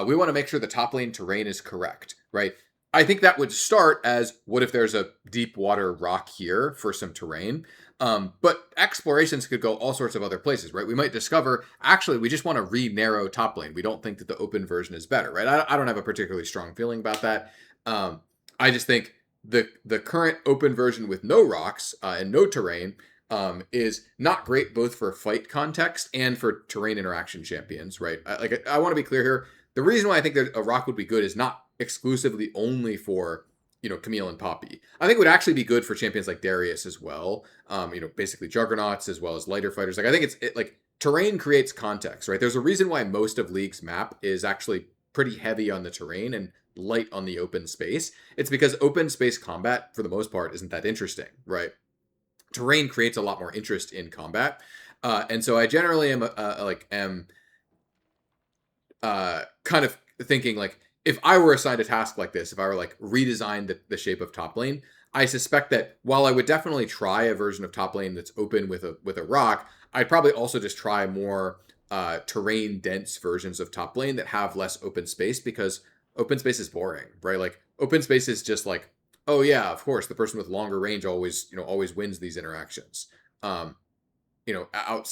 we want to make sure the top lane terrain is correct, right? I think that would start as, what if there's a deep water rock here for some terrain? But explorations could go all sorts of other places, right? We might discover, actually, we just want to re-narrow top lane. We don't think that the open version is better, right? I don't have a particularly strong feeling about that. I just think the current open version with no rocks and no terrain is not great, both for fight context and for terrain interaction champions, right? I want to be clear here. The reason why I think that a rock would be good is not exclusively only for Camille and Poppy. I think it would actually be good for champions like Darius as well. Basically juggernauts as well as lighter fighters. Like I think it's like terrain creates context, right? There's a reason why most of League's map is actually pretty heavy on the terrain and light on the open space. It's because open space combat, for the most part, isn't that interesting, right? Terrain creates a lot more interest in combat, and so I generally am kind of thinking like, if I were assigned a task like this, if I were like redesign the shape of top lane, I suspect that while I would definitely try a version of top lane that's open with a rock, I'd probably also just try more terrain dense versions of top lane that have less open space, because open space is boring, right? Like open space is just like, oh yeah, of course, the person with longer range always wins these interactions.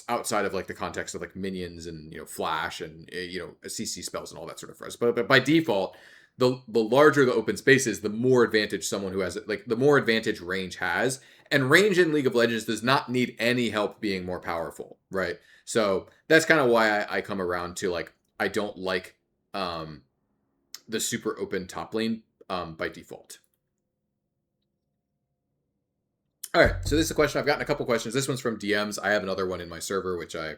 outside of like the context of like minions and flash and CC spells and all that sort of stuff. But by default, the larger the open space is, the more advantage someone who has like the more advantage range has. And range in League of Legends does not need any help being more powerful, right? So that's kind of why I come around to like I don't like the super open top lane by default. All right, so this is a question. I've gotten a couple questions. This one's from DMs. I have another one in my server, which I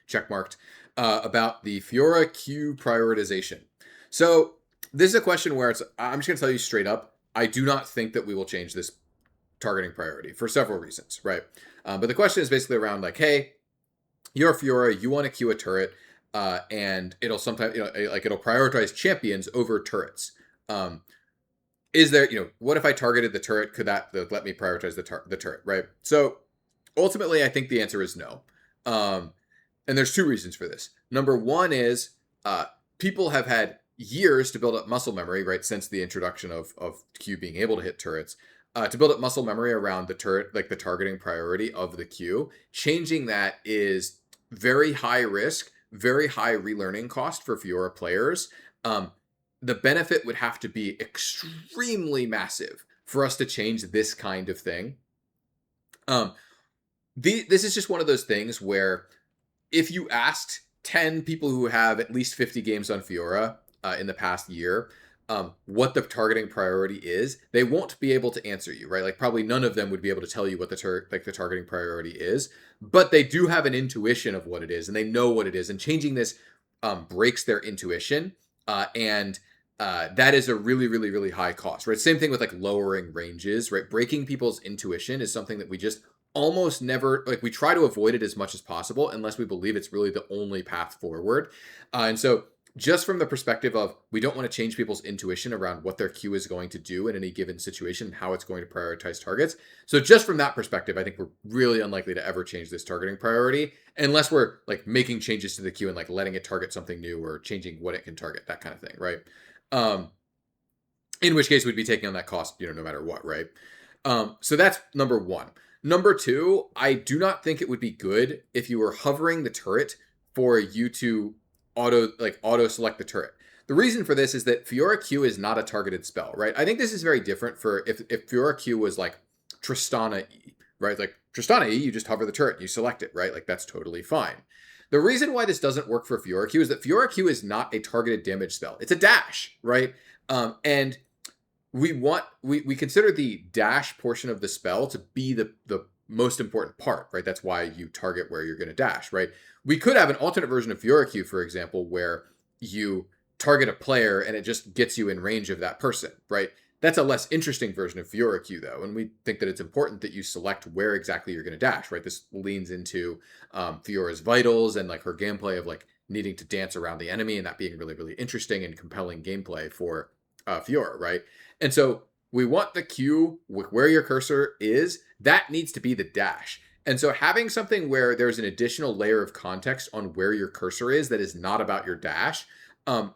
check marked, about the Fiora Q prioritization. So this is a question where I'm just going to tell you straight up, I do not think that we will change this targeting priority for several reasons, right? But the question is basically around like, hey, you're Fiora, you want to queue a turret, and it'll sometimes, like it'll prioritize champions over turrets. Is there, what if I targeted the turret? Could that let me prioritize the turret, right? So ultimately, I think the answer is no. And there's two reasons for this. Number one is people have had years to build up muscle memory, right, since the introduction of Q being able to hit turrets, to build up muscle memory around the turret, like the targeting priority of the Q. Changing that is very high risk, very high relearning cost for Fiora players. The benefit would have to be extremely massive for us to change this kind of thing. This is just one of those things where if you asked 10 people who have at least 50 games on Fiora in the past year what the targeting priority is, they won't be able to answer you, right? Like probably none of them would be able to tell you what the targeting priority is, but they do have an intuition of what it is, and they know what it is, and changing this breaks their intuition, and that is a really, really, really high cost, right? Same thing with like lowering ranges, right? Breaking people's intuition is something that we just almost never, like we try to avoid it as much as possible unless we believe it's really the only path forward. And so just from the perspective of we don't want to change people's intuition around what their Q is going to do in any given situation and how it's going to prioritize targets. So just from that perspective, I think we're really unlikely to ever change this targeting priority unless we're like making changes to the Q and like letting it target something new or changing what it can target, that kind of thing, right? In which case we'd be taking on that cost, no matter what, right? So that's number one. Number two, I do not think it would be good if you were hovering the turret for you to auto select the turret. The reason for this is that Fiora Q is not a targeted spell, right? I think this is very different for if Fiora Q was like Tristana E, right? Like Tristana E, you just hover the turret, you select it, right? Like that's totally fine. The reason why this doesn't work for Fiora Q is that Fiora Q is not a targeted damage spell. It's a dash, right? And we consider the dash portion of the spell to be the most important part, right? That's why you target where you're going to dash, right? We could have an alternate version of Fiora Q, for example, where you target a player and it just gets you in range of that person, right? That's a less interesting version of Fiora Q, though, and we think that it's important that you select where exactly you're going to dash, right? This leans into Fiora's vitals and like her gameplay of like needing to dance around the enemy and that being really, really interesting and compelling gameplay for Fiora, right? And so we want the Q where your cursor is, that needs to be the dash. And so having something where there's an additional layer of context on where your cursor is that is not about your dash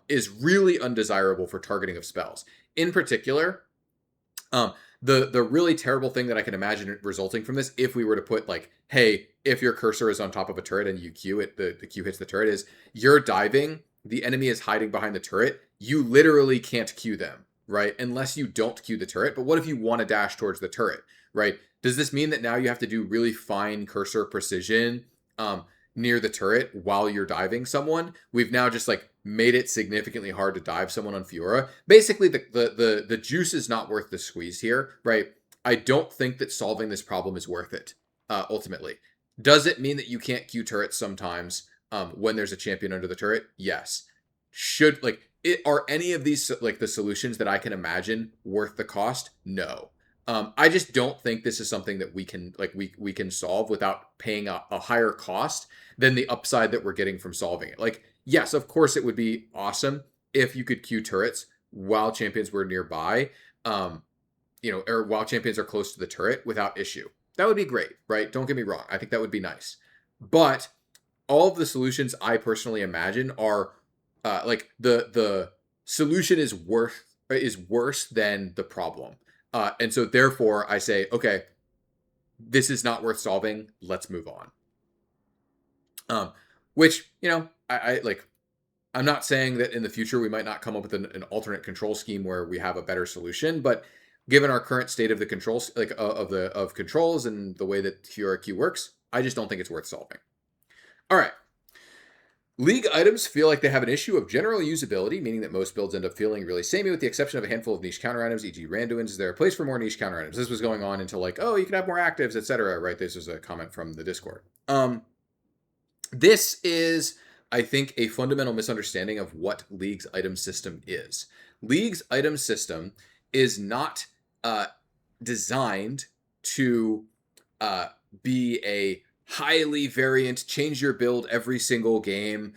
is really undesirable for targeting of spells. In particular, the really terrible thing that I can imagine resulting from this, if we were to put like, hey, if your cursor is on top of a turret and you Q it, the Q hits the turret, is you're diving, the enemy is hiding behind the turret, you literally can't Q them, right? Unless you don't Q the turret. But what if you want to dash towards the turret, right? Does this mean that now you have to do really fine cursor precision near the turret while you're diving someone? We've now just like made it significantly hard to dive someone on Fiora. Basically, the juice is not worth the squeeze here, right? I don't think that solving this problem is worth it, ultimately. Does it mean that you can't Q turrets sometimes when there's a champion under the turret? Yes. Are any of these like the solutions that I can imagine worth the cost? No. I just don't think this is something that we can we can solve without paying a higher cost than the upside that we're getting from solving it. Like, yes, of course, it would be awesome if you could queue turrets while champions were nearby, or while champions are close to the turret without issue. That would be great, right? Don't get me wrong. I think that would be nice. But all of the solutions I personally imagine are like the solution is worse than the problem. And so therefore I say, okay, this is not worth solving. Let's move on. Which, I like, I'm not saying that in the future we might not come up with an alternate control scheme where we have a better solution, but given our current state of the controls, like of controls and the way that Fiora Q works, I just don't think it's worth solving. All right. League items feel like they have an issue of general usability, meaning that most builds end up feeling really samey with the exception of a handful of niche counter items, e.g. Randuins. Is there a place for more niche counter items? This was going on until like, oh, you can have more actives, etc. Right? This is a comment from the Discord. This is, I think, a fundamental misunderstanding of what League's item system is. League's item system is not designed to be a highly variant, change your build every single game,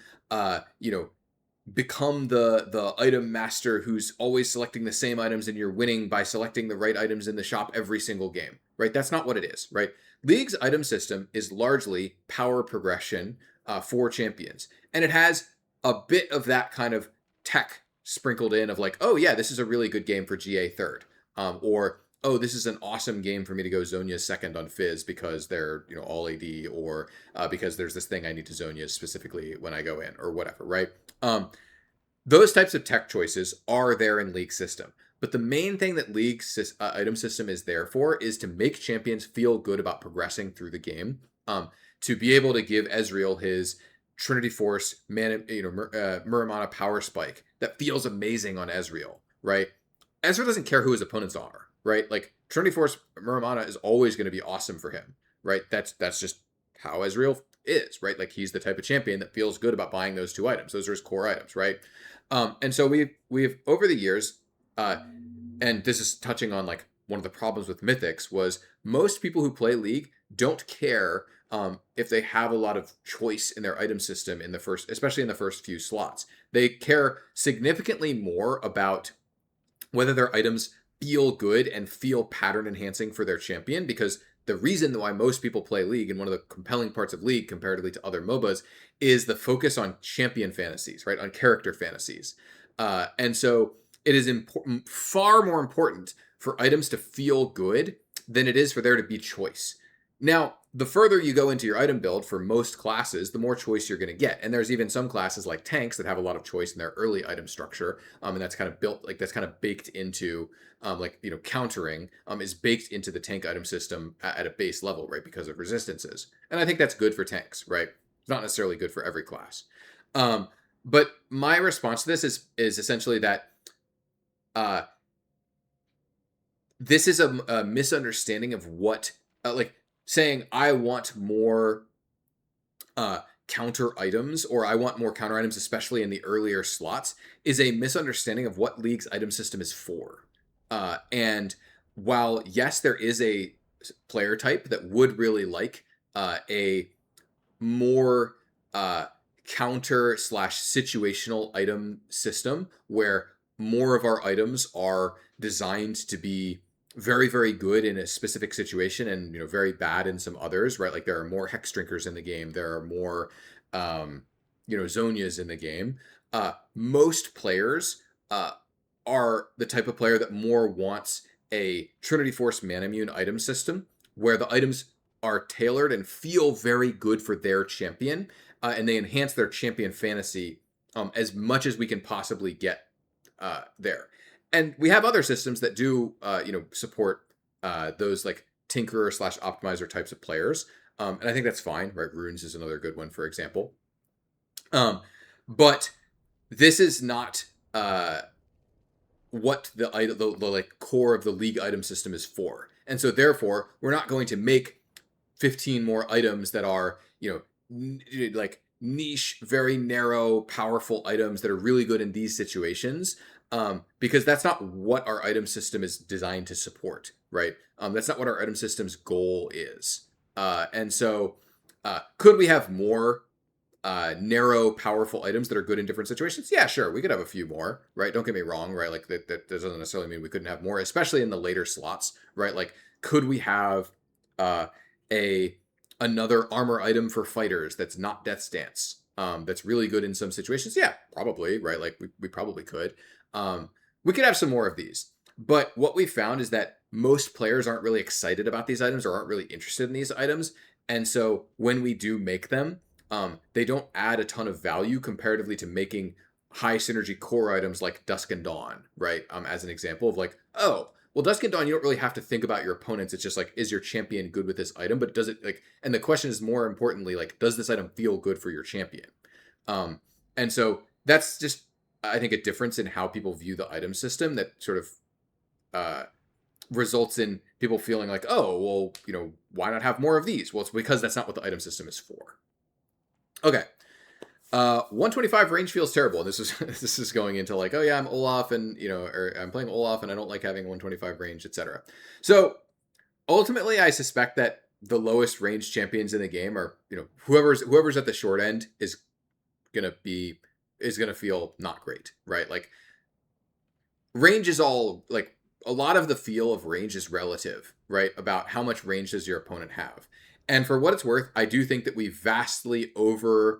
become the item master who's always selecting the same items and you're winning by selecting the right items in the shop every single game, right? That's not what it is, right? League's item system is largely power progression for champions. And it has a bit of that kind of tech sprinkled in of like, oh yeah, this is a really good game for GA third. Or, oh, this is an awesome game for me to go Zhonya second on Fizz because they're, all AD, or because there's this thing I need to Zhonya specifically when I go in, or whatever, right? Those types of tech choices are there in League system. But the main thing that League item system is there for is to make champions feel good about progressing through the game. To be able to give Ezreal his Trinity Force, Muramana power spike that feels amazing on Ezreal, right? Ezreal doesn't care who his opponents are, right? Like Trinity Force Muramana is always going to be awesome for him, right? That's just how Ezreal is, right? Like he's the type of champion that feels good about buying those two items. Those are his core items, right? And so we've over the years, and this is touching on like one of the problems with Mythics was most people who play League don't care if they have a lot of choice in their item system in the first, especially in the first few slots. They care significantly more about whether their items feel good and feel pattern enhancing for their champion, because the reason why most people play League, and one of the compelling parts of League comparatively to other MOBAs, is the focus on champion fantasies, right? On character fantasies. And so it is important, far more important for items to feel good than it is for there to be choice. Now, the further you go into your item build for most classes, the more choice you're going to get. And there's even some classes like tanks that have a lot of choice in their early item structure. And that's kind of built, like that's kind of baked into, countering is baked into the tank item system at a base level, right? Because of resistances. And I think that's good for tanks, right? It's not necessarily good for every class. But my response to this is essentially that this is a misunderstanding of what, saying I want more counter items, or I want more counter items, especially in the earlier slots, is a misunderstanding of what League's item system is for. And while, yes, there is a player type that would really like a more counter / situational item system where more of our items are designed to be very, very good in a specific situation and, very bad in some others, right? Like there are more Hex Drinkers in the game. There are more, Zhonyas in the game. Most players are the type of player that more wants a Trinity Force Manamune item system where the items are tailored and feel very good for their champion, and they enhance their champion fantasy as much as we can possibly get there. And we have other systems that do, support those like tinkerer / optimizer types of players. And I think that's fine, right? Runes is another good one, for example. But this is not what the like core of the League item system is for. And so therefore, we're not going to make 15 more items that are, like niche, very narrow, powerful items that are really good in these situations. Because that's not what our item system is designed to support, right? That's not what our item system's goal is. And so could we have more narrow, powerful items that are good in different situations? Yeah, sure. We could have a few more, right? Don't get me wrong, right? Like that doesn't necessarily mean we couldn't have more, especially in the later slots, right? Like, could we have another armor item for fighters that's not Death's Dance? That's really good in some situations? Yeah, probably, right? Like we probably could. We could have some more of these. But what we found is that most players aren't really excited about these items or aren't really interested in these items. And so when we do make them, they don't add a ton of value comparatively to making high synergy core items like Dusk and Dawn, right? As an example of like, oh, well, Dusk and Dawn, you don't really have to think about your opponents. It's just like, is your champion good with this item? But does it like, and the question is more importantly, like, does this item feel good for your champion? And so that's just, I think, a difference in how people view the item system that sort of results in people feeling like, oh, well, why not have more of these? Well, it's because that's not what the item system is for. Okay. 125 range feels terrible. This is going into like, oh yeah, I'm Olaf and, or I'm playing Olaf and I don't like having 125 range, etc. So ultimately, I suspect that the lowest range champions in the game are, whoever's at the short end is gonna feel not great, right? Like range is all like, a lot of the feel of range is relative, right? About how much range does your opponent have. And for what it's worth, I do think that we vastly overmade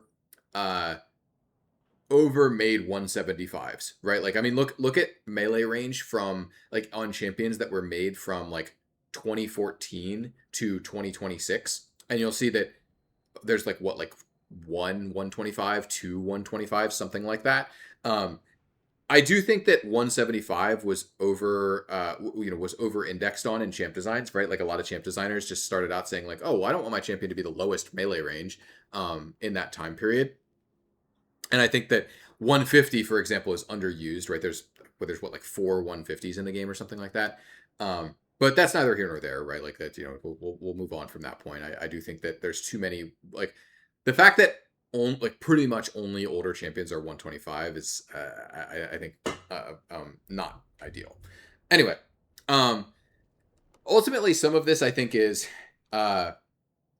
175s, right? Like, I mean, look at melee range from like on champions that were made from like 2014 to 2026, and you'll see that there's like 125, 125, something like that. I do think that 175 was was over indexed on in champ designs, right? Like a lot of champ designers just started out saying like, oh, well, I don't want my champion to be the lowest melee range in that time period. And I think that 150, for example, is underused, right? There's like 4 150s in the game or something like that. But that's neither here nor there, right? Like that, we'll move on from that point. I do think that there's too many, like the fact that pretty much only older champions are 125 is I think not ideal. Anyway, ultimately some of this I think is it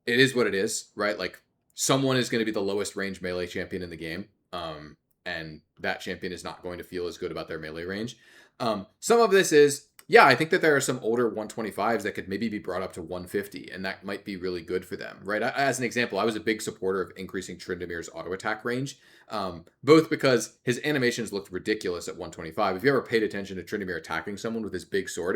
is what it is, right? Like someone is going to be the lowest range melee champion in the game, and that champion is not going to feel as good about their melee range. Some of this is, yeah, I think that there are some older 125s that could maybe be brought up to 150, and that might be really good for them, right? As an example, I was a big supporter of increasing Tryndamere's auto attack range, both because his animations looked ridiculous at 125. If you ever paid attention to Tryndamere attacking someone with his big sword,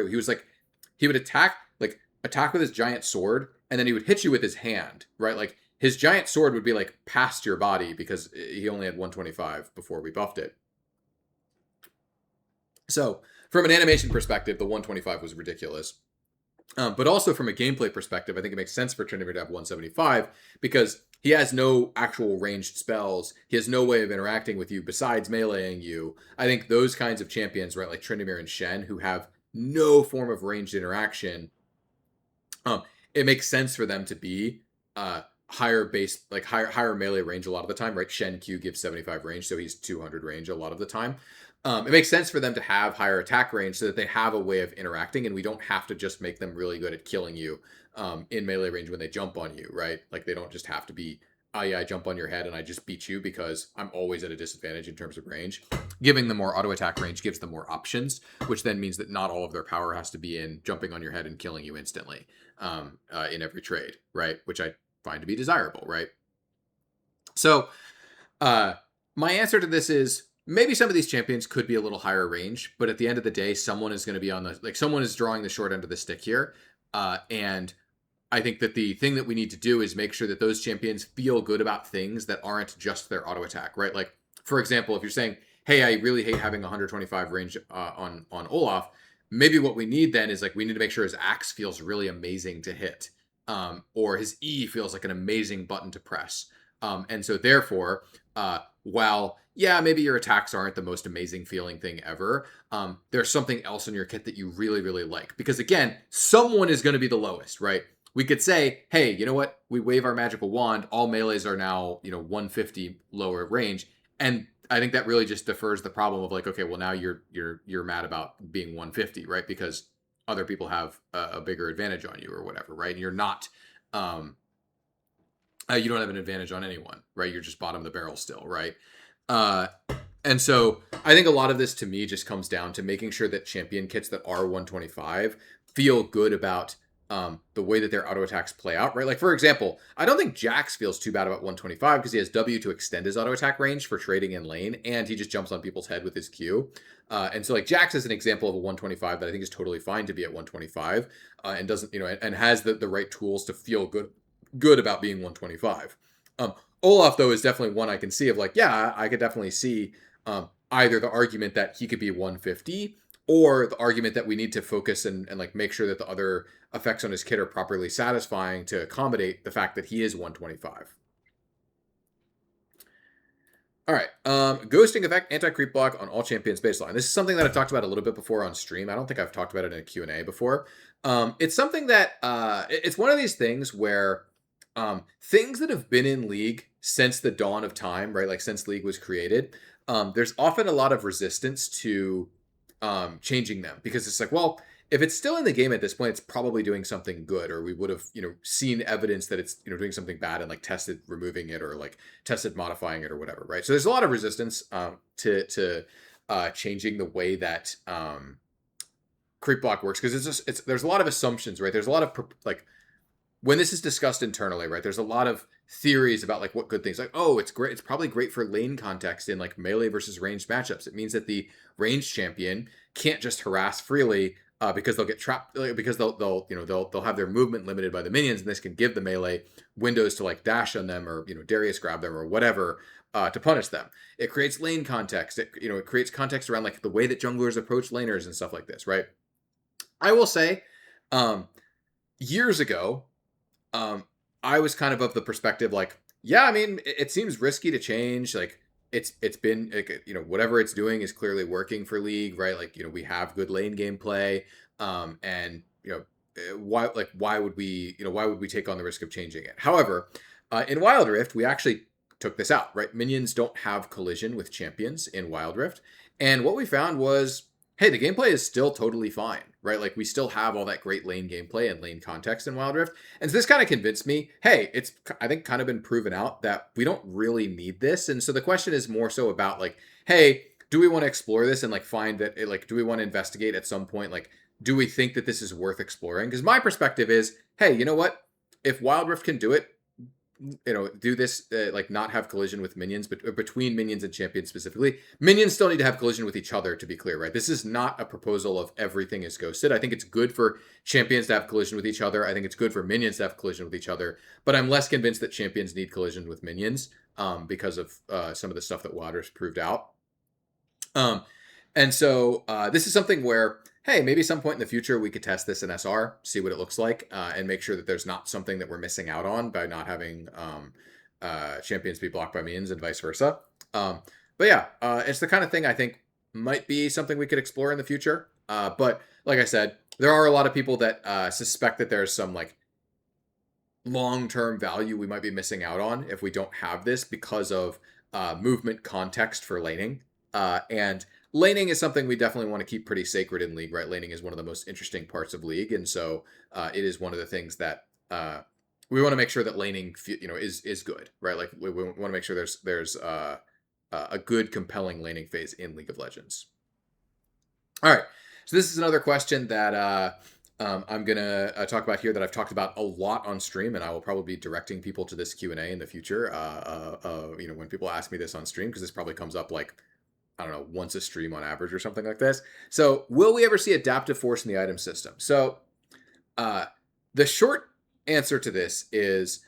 he would attack with his giant sword, and then he would hit you with his hand, right? Like his giant sword would be like past your body because he only had 125 before we buffed it. So from an animation perspective, the 125 was ridiculous. But also from a gameplay perspective, I think it makes sense for Tryndamere to have 175 because he has no actual ranged spells. He has no way of interacting with you besides meleeing you. I think those kinds of champions, right, like Tryndamere and Shen, who have no form of ranged interaction, it makes sense for them to be higher base, like higher melee range a lot of the time, right? Shen Q gives 75 range, so he's 200 range a lot of the time. It makes sense for them to have higher attack range so that they have a way of interacting, and we don't have to just make them really good at killing you in melee range when they jump on you, right? Like they don't just have to be, oh yeah, I jump on your head and I just beat you because I'm always at a disadvantage in terms of range. Giving them more auto attack range gives them more options, which then means that not all of their power has to be in jumping on your head and killing you instantly in every trade, right? Which I find to be desirable, right? So my answer to this is maybe some of these champions could be a little higher range, but at the end of the day, someone is going to be someone is drawing the short end of the stick here. And I think that the thing that we need to do is make sure that those champions feel good about things that aren't just their auto attack, right? Like, for example, if you're saying, hey, I really hate having 125 range on Olaf, maybe what we need then is like, we need to make sure his axe feels really amazing to hit. Or his E feels like an amazing button to press. And so therefore, while, yeah, maybe your attacks aren't the most amazing feeling thing ever, there's something else in your kit that you really, really like. Because again, someone is going to be the lowest, right? We could say, hey, you know what? We wave our magical wand. All melees are now, 150 lower range. And I think that really just defers the problem of like, okay, well now you're mad about being 150, right? Because other people have a bigger advantage on you or whatever, right? And you're not, you don't have an advantage on anyone, right? You're just bottom of the barrel still, right? And so I think a lot of this to me just comes down to making sure that champion kits that are 125 feel good about the way that their auto attacks play out, right? Like, for example, I don't think Jax feels too bad about 125 because he has W to extend his auto attack range for trading in lane, and he just jumps on people's head with his Q. And so, like, Jax is an example of a 125 that I think is totally fine to be at 125, and doesn't, and has the right tools to feel good about being 125. Olaf, though, is definitely one I can see of like, yeah, I could definitely see either the argument that he could be 150 or the argument that we need to focus and like make sure that the other effects on his kit are properly satisfying to accommodate the fact that he is 125. All right. Ghosting effect, anti-creep block on all champions baseline. This is something that I've talked about a little bit before on stream. I don't think I've talked about it in a Q&A before. It's something that it's one of these things where things that have been in League since the dawn of time, right? Like since League was created, there's often a lot of resistance to changing them because it's like, well, if it's still in the game at this point, it's probably doing something good, or we would have, seen evidence that it's, doing something bad and like tested removing it or like tested modifying it or whatever, right? So there's a lot of resistance to changing the way that creep block works because there's a lot of assumptions, right? There's a lot of like when this is discussed internally, right? There's a lot of theories about like what good things like, oh, it's great. It's probably great for lane context in like melee versus ranged matchups. It means that the ranged champion can't just harass freely because they'll get trapped because they'll have their movement limited by the minions, and this can give the melee windows to like dash on them or Darius grab them or whatever to punish them. It creates lane context. It creates context around like the way that junglers approach laners and stuff like this, right? I will say, years ago, I was kind of the perspective like, yeah, I mean, it seems risky to change. Like it's been like, whatever it's doing is clearly working for League, right? Like we have good lane gameplay, and why would we take on the risk of changing it? However, in Wild Rift, we actually took this out, right? Minions don't have collision with champions in Wild Rift, and what we found was, hey, the gameplay is still totally fine, right? Like we still have all that great lane gameplay and lane context in Wild Rift. And so this kind of convinced me, hey, it's, I think, kind of been proven out that we don't really need this. And so the question is more so about like, hey, do we want to explore this and like find that do we want to investigate at some point? Like, do we think that this is worth exploring? Because my perspective is, hey, you know what? If Wild Rift can do it, do this, like not have collision with minions, but between minions and champions specifically. Minions still need to have collision with each other, to be clear, right? This is not a proposal of everything is ghosted. I think it's good for champions to have collision with each other. I think it's good for minions to have collision with each other, but I'm less convinced that champions need collision with minions because of some of the stuff that Waters proved out. And so this is something where, hey, maybe some point in the future we could test this in SR, see what it looks like, and make sure that there's not something that we're missing out on by not having champions be blocked by minions and vice versa. But yeah, it's the kind of thing I think might be something we could explore in the future. But like I said, there are a lot of people that suspect that there's some like long-term value we might be missing out on if we don't have this because of movement context for laning. And laning is something we definitely want to keep pretty sacred in League, right? Laning is one of the most interesting parts of League, and so it is one of the things that we want to make sure that laning, is good, right? Like we want to make sure there's a good, compelling laning phase in League of Legends. All right, so this is another question that I'm gonna talk about here that I've talked about a lot on stream, and I will probably be directing people to this Q&A in the future. When people ask me this on stream, because this probably comes up like, I don't know, once a stream on average or something like this. So will we ever see adaptive force in the item system? So the short answer to this is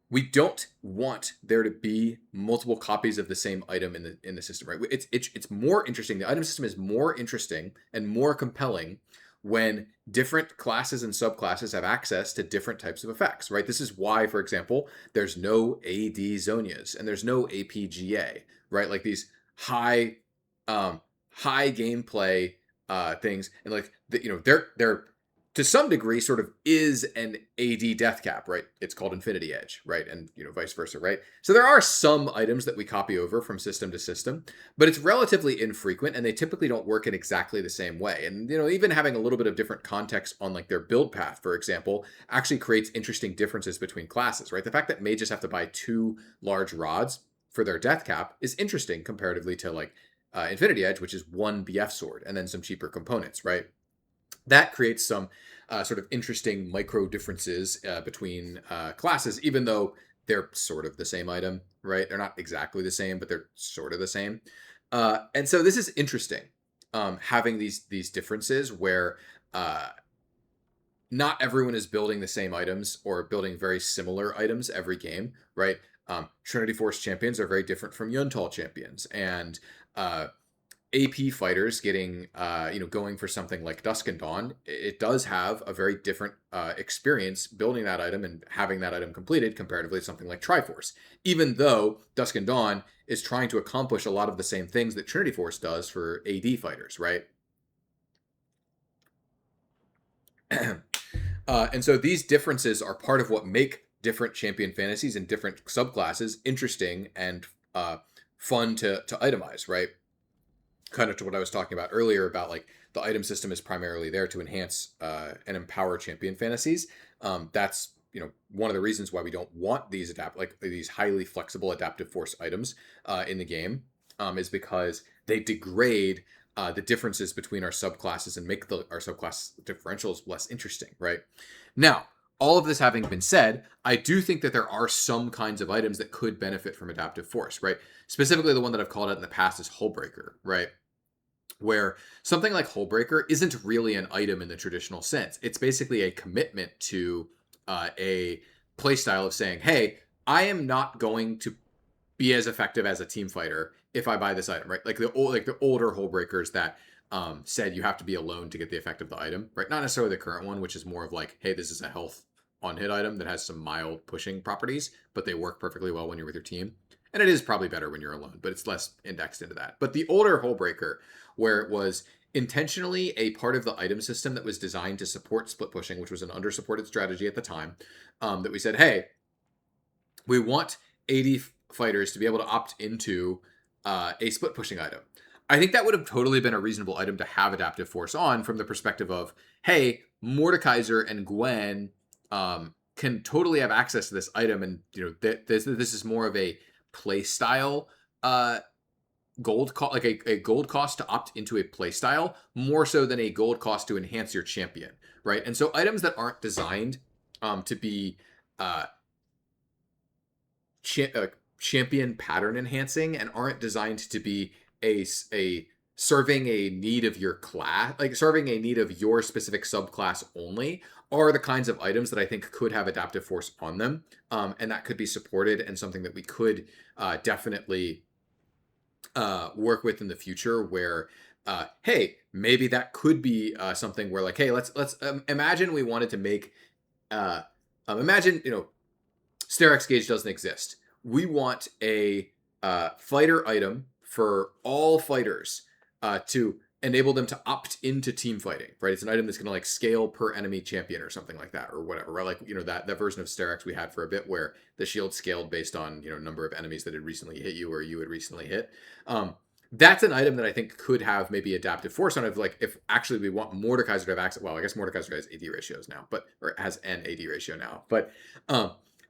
we don't want there to be multiple copies of the same item in the system, right? It's more interesting. The item system is more interesting and more compelling when different classes and subclasses have access to different types of effects, right? This is why, for example, there's no AD Zonias and there's no APGA, right? Like these high gameplay things, and like they're to some degree sort of is an AD death cap, right? It's called Infinity Edge, right? And vice versa, right? So there are some items that we copy over from system to system, but it's relatively infrequent, and they typically don't work in exactly the same way. And even having a little bit of different context on like their build path, for example, actually creates interesting differences between classes, right? The fact that mages have to buy 2 large rods for their death cap is interesting comparatively to like Infinity Edge, which is 1 BF sword and then some cheaper components, right? That creates some sort of interesting micro differences between classes, even though they're sort of the same item, right? They're not exactly the same, but they're sort of the same. And so this is interesting, having these differences where not everyone is building the same items or building very similar items every game, right? Trinity Force champions are very different from Yuntal champions, and AP fighters getting, going for something like Dusk and Dawn, it does have a very different experience building that item and having that item completed comparatively to something like Triforce. Even though Dusk and Dawn is trying to accomplish a lot of the same things that Trinity Force does for AD fighters, right? And so these differences are part of what make different champion fantasies and different subclasses interesting and fun to itemize, right? Kind of to what I was talking about earlier about like the item system is primarily there to enhance and empower champion fantasies. That's one of the reasons why we don't want these these highly flexible adaptive force items in the game, is because they degrade the differences between our subclasses and make our subclass differentials less interesting, right? Now, all of this having been said, I do think that there are some kinds of items that could benefit from adaptive force, right? Specifically, the one that I've called out in the past is Hullbreaker, right? Where something like Hullbreaker isn't really an item in the traditional sense. It's basically a commitment to a playstyle of saying, hey, I am not going to be as effective as a team fighter if I buy this item, right? Like the older Hullbreakers that said you have to be alone to get the effect of the item, right? Not necessarily the current one, which is more of like, hey, this is a health on hit item that has some mild pushing properties, but they work perfectly well when you're with your team. And it is probably better when you're alone, but it's less indexed into that. But the older Hullbreaker, where it was intentionally a part of the item system that was designed to support split pushing, which was an under-supported strategy at the time, that we said, hey, we want AD fighters to be able to opt into a split pushing item. I think that would have totally been a reasonable item to have adaptive force on, from the perspective of, hey, Mordekaiser and Gwen can totally have access to this item, and this is more of a play style gold cost, like a gold cost to opt into a play style, more so than a gold cost to enhance your champion, right? And so items that aren't designed to be champion pattern enhancing and aren't designed to be a serving a need of your class, like serving a need of your specific subclass only, are the kinds of items that I think could have adaptive force on them, and that could be supported and something that we could definitely work with in the future. Where hey, maybe that could be something where, like, hey, let's imagine we wanted to make imagine Sterex Gauge doesn't exist. We want a fighter item for all fighters to enable them to opt into team fighting, right? It's an item that's going to like scale per enemy champion or something like that, or whatever, right? Like, that version of Sterex we had for a bit, where the shield scaled based on, number of enemies that had recently hit you or you had recently hit. That's an item that I think could have maybe adaptive force on it. Like, if actually we want Mordekaiser to have access, well, I guess Mordekaiser has AD ratios now, or has an AD ratio now, but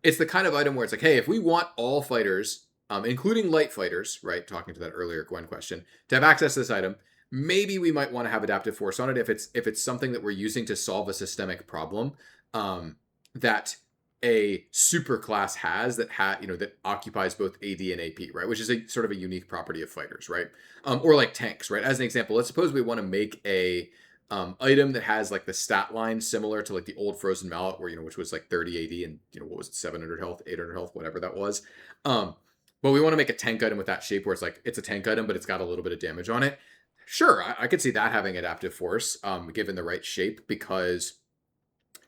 it's the kind of item where it's like, hey, if we want all fighters, including light fighters, right, talking to that earlier Gwen question, to have access to this item, maybe we might want to have adaptive force on it if it's something that we're using to solve a systemic problem that a super class has, that occupies both AD and AP, right? Which is a sort of a unique property of fighters, right? Or like tanks, right? As an example, let's suppose we want to make a item that has like the stat line similar to like the old Frozen Mallet, where which was like 30 AD and what was it, 700 health, 800 health, whatever that was. But we want to make a tank item with that shape, where it's like it's a tank item, but it's got a little bit of damage on it. Sure, I could see that having adaptive force, given the right shape, because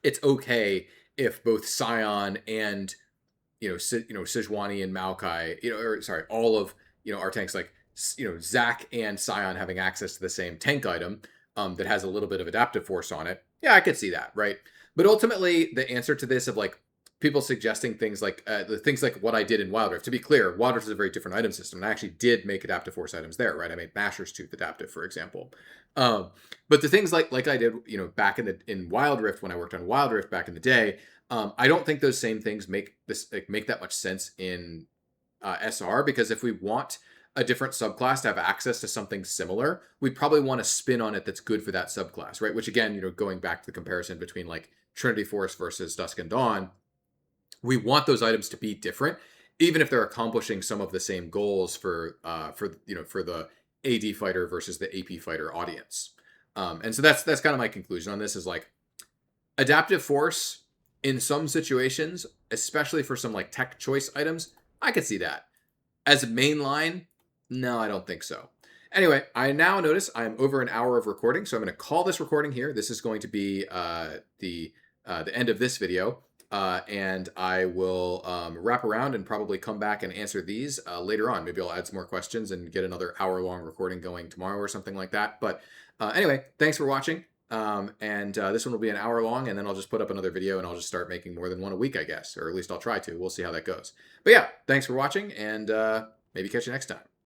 it's okay if both Scion and Sejuani and Maokai, all of our tanks, like Zac and Scion having access to the same tank item that has a little bit of adaptive force on it. Yeah, I could see that, right? But ultimately, the answer to this of like people suggesting things like what I did in Wild Rift. To be clear, Wild Rift is a very different item system, and I actually did make adaptive force items there, right? I made Masher's Tooth adaptive, for example. But the things like I did, back in Wild Rift, when I worked on Wild Rift back in the day, I don't think those same things make that much sense in SR, because if we want a different subclass to have access to something similar, we probably want a spin on it that's good for that subclass, right? Which again, going back to the comparison between like Trinity Force versus Dusk and Dawn, we want those items to be different, even if they're accomplishing some of the same goals for the AD fighter versus the AP fighter audience. And so that's kind of my conclusion on this is like adaptive force in some situations, especially for some like tech choice items, I could see that. As a main line, no, I don't think so. Anyway, I now notice I'm over an hour of recording, so I'm going to call this recording here. This is going to be the end of this video, and I will wrap around and probably come back and answer these later on. Maybe I'll add some more questions and get another hour-long recording going tomorrow or something like that. But anyway, thanks for watching. And this one will be an hour long, and then I'll just put up another video and I'll just start making more than one a week, I guess, or at least I'll try to. We'll see how that goes. But yeah, thanks for watching, and maybe catch you next time.